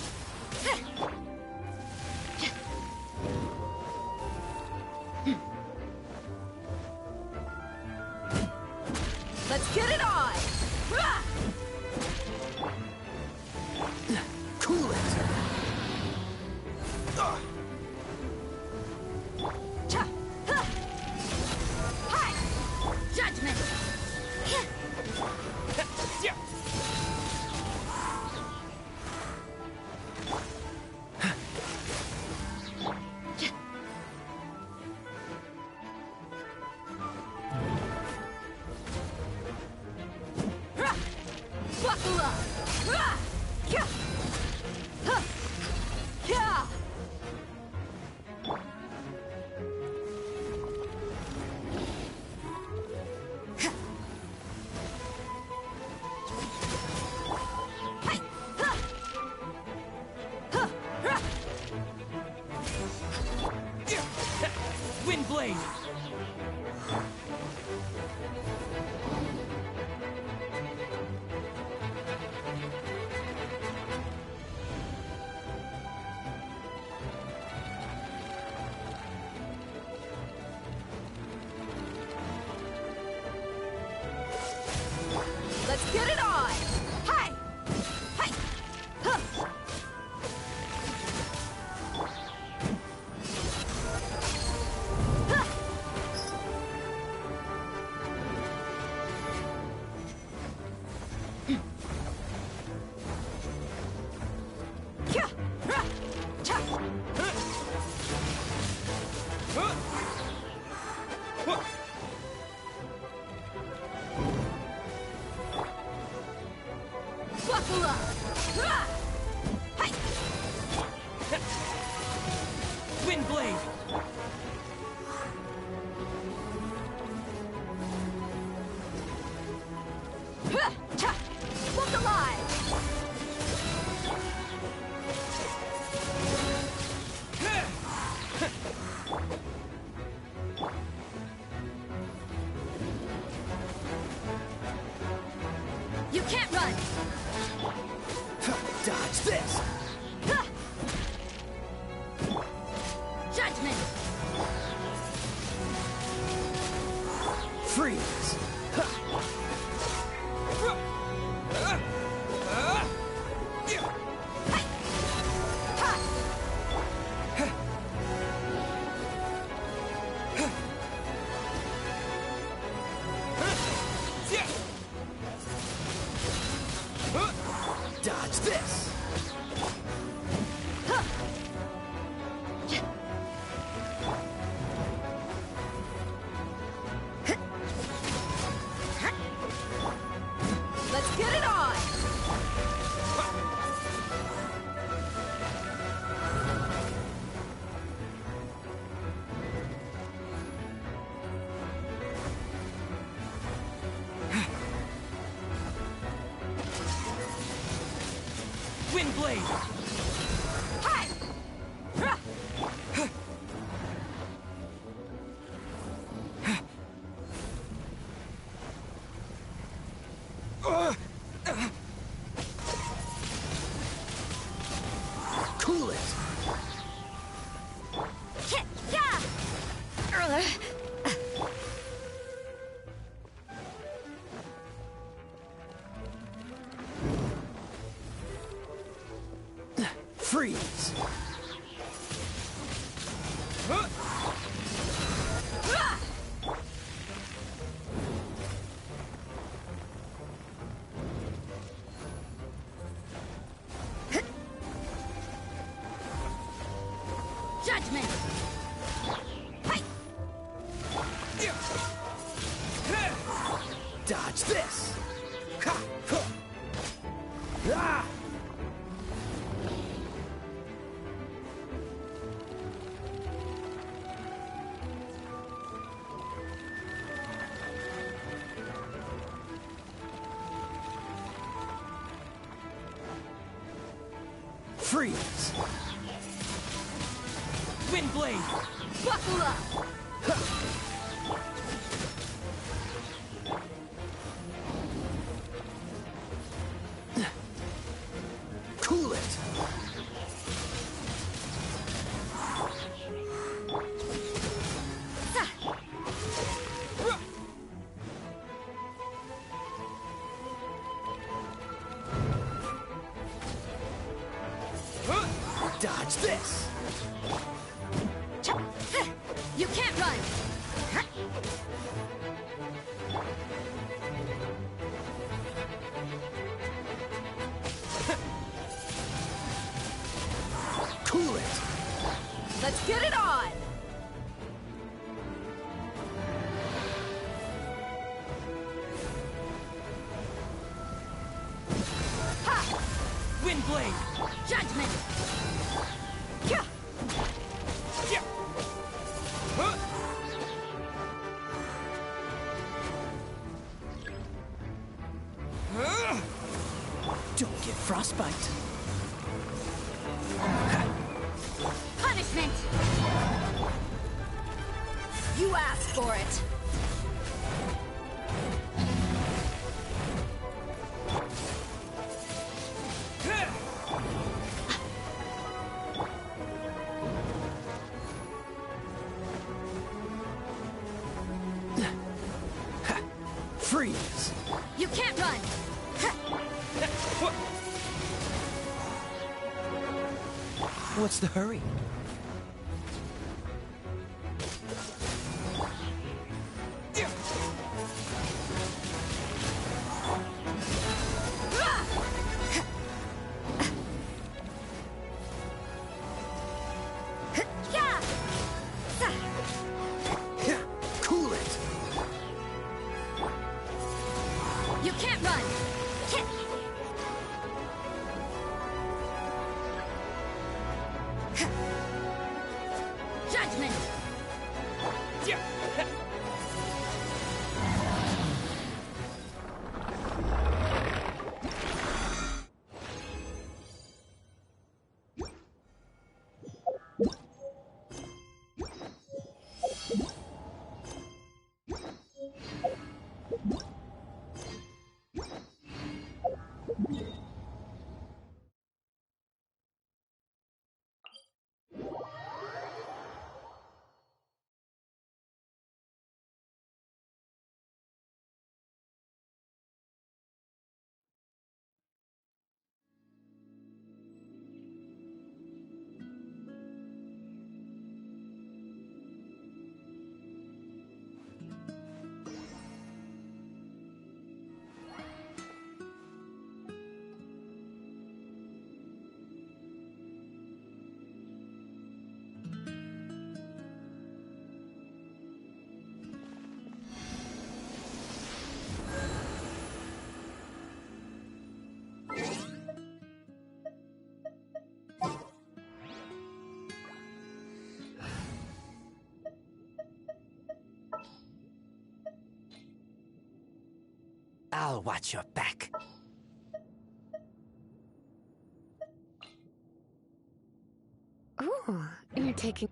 Let's get it on! Cool it! Hi! Judgment! Buckle up! Wind blade! Let's get it on! Hi! Hi! Huh! Huh! Kya! Ra! Cha! Buckle up! Ra! Hi! Wind blade! Huh! Cha! Look alive! You can't run! Dodge this! Huh! Judgment! Freeze! Let's get it on! Wind blade! Cool it! Freeze! Judgment! Dodge this! Ha! Huh. Ah! Freeze! Wind blade! Buckle up! Cool it! Dodge this! You can't run! Cool it! Let's get it on! Ha! Wind blade! Judgment! Yeah. Yeah. Don't get frostbite. Punishment! You asked for it! Freeze! You can't run! What's the hurry? Cool it! You can't run! Judgment! I'll watch your back. Ooh, you're taking...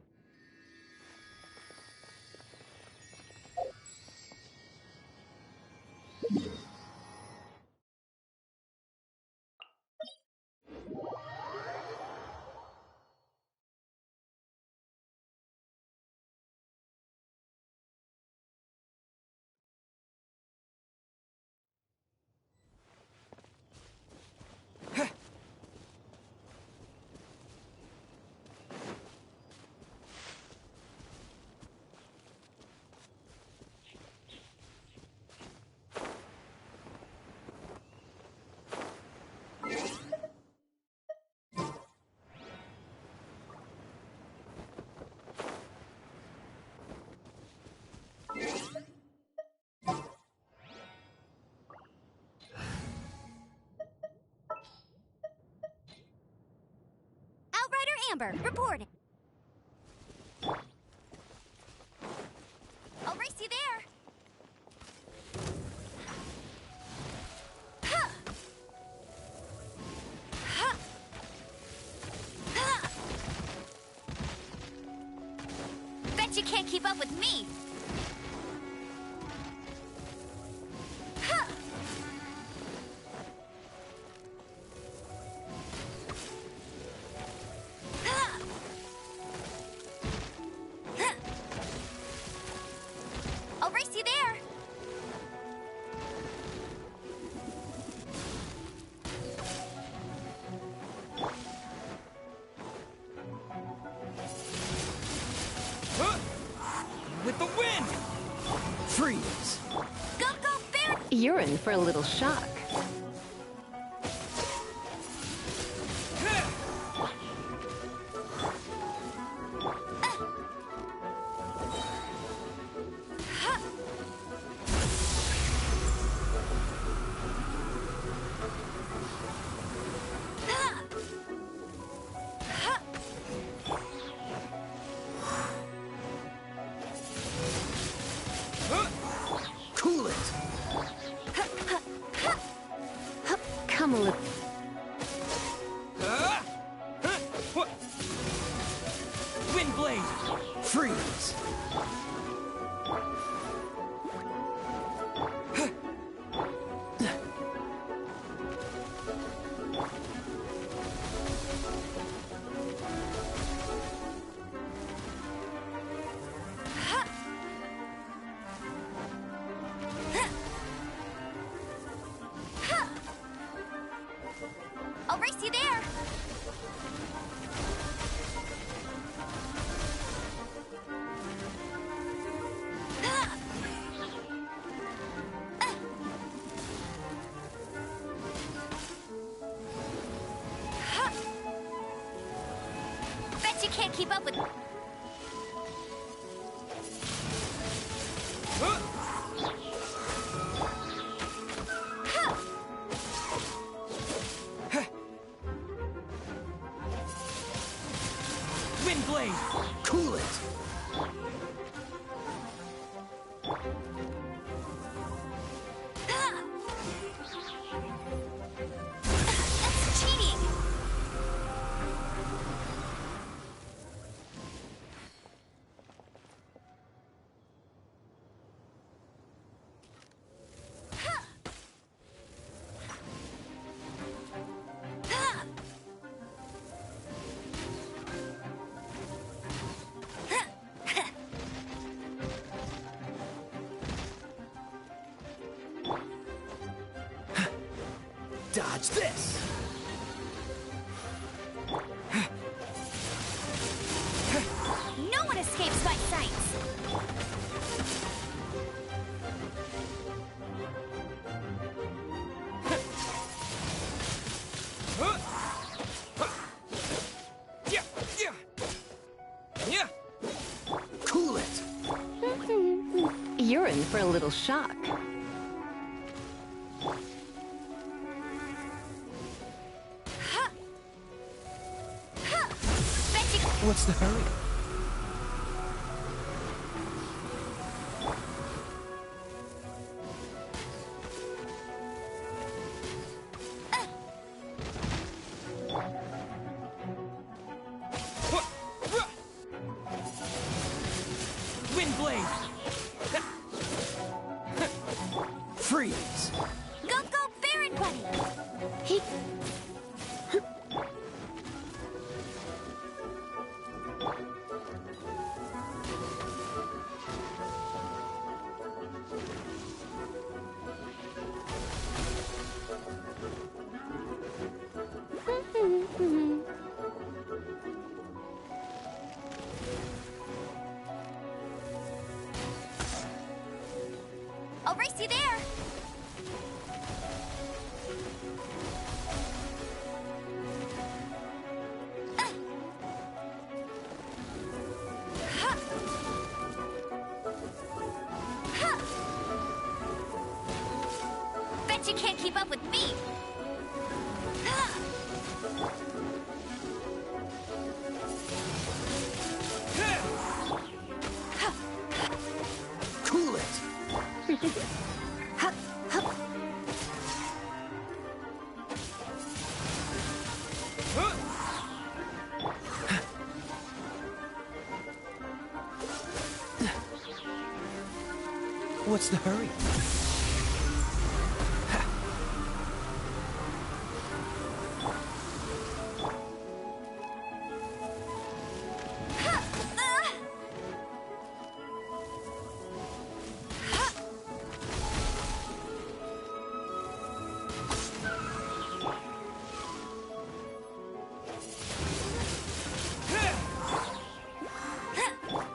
Amber, reporting. I'll race you there. Ha! Ha! Ha! Bet you can't keep up with me. Ha! I'll race you there. With the wind! Freeze! Go, go, bear! You're in for a little shock. Cool it! Come a little... Wind blade! Freeze! I'll race you there. Bet you can't keep up with... Wind blade! Cool it! That's cheating! Dodge this! No one escapes my sights! Cool it! You're in for a little shock. What's the hurry? race you there! Bet you can't keep up with me! Cool it! What's the hurry?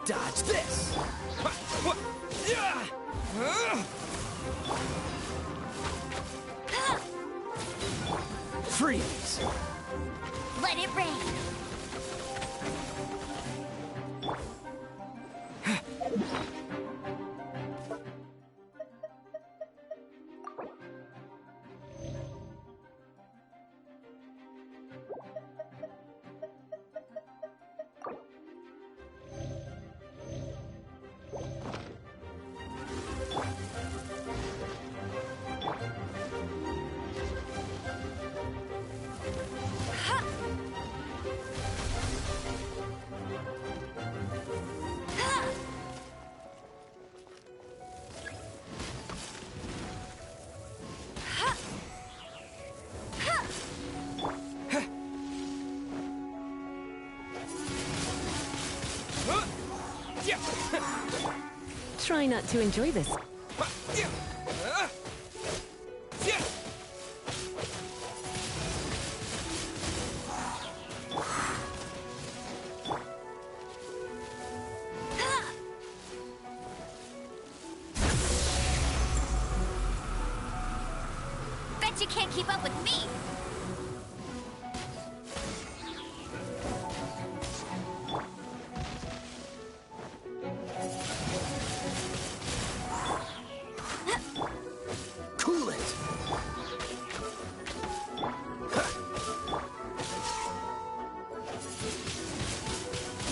Dodge this! Freeze! Let it rain! Try not to enjoy this. Bet you can't keep up with me! Cool it!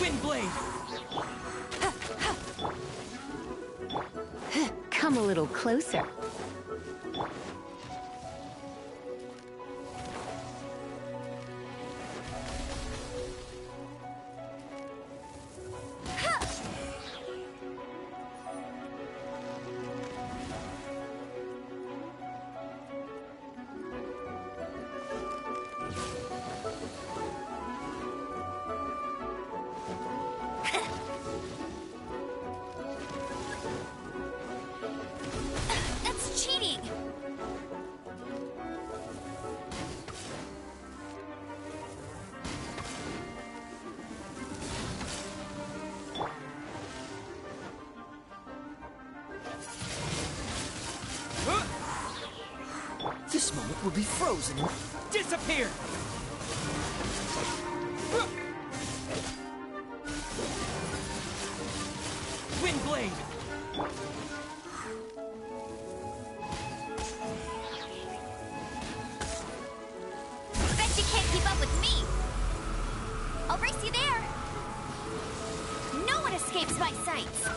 Wind blade! Come a little closer. That's cheating! This moment will be frozen and disappear! Wind blade! Bet you can't keep up with me! I'll race you there! No one escapes my sights!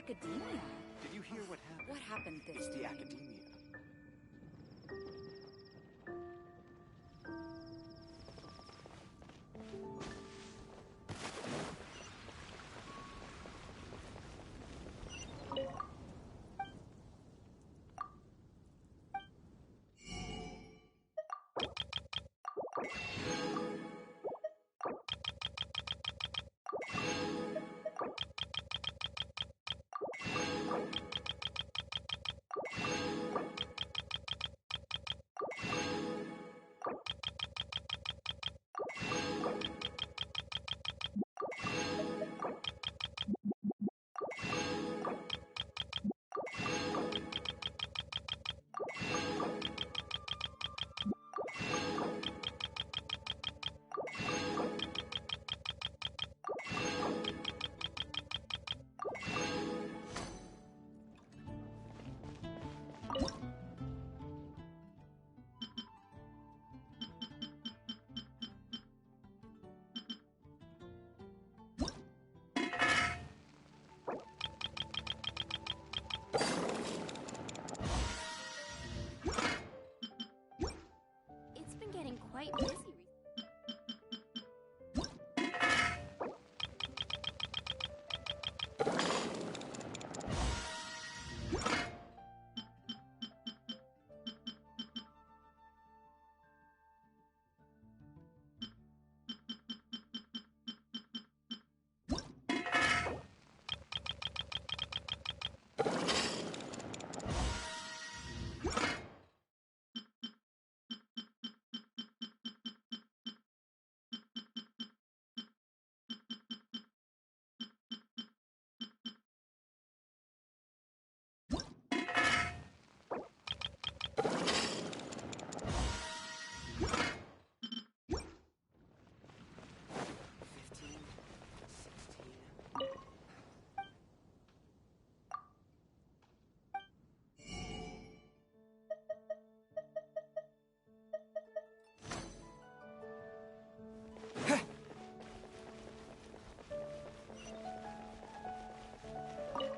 Academia? Did you hear what happened? What happened this It's the time? Academia. It's been getting quite busy.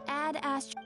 Add Astro.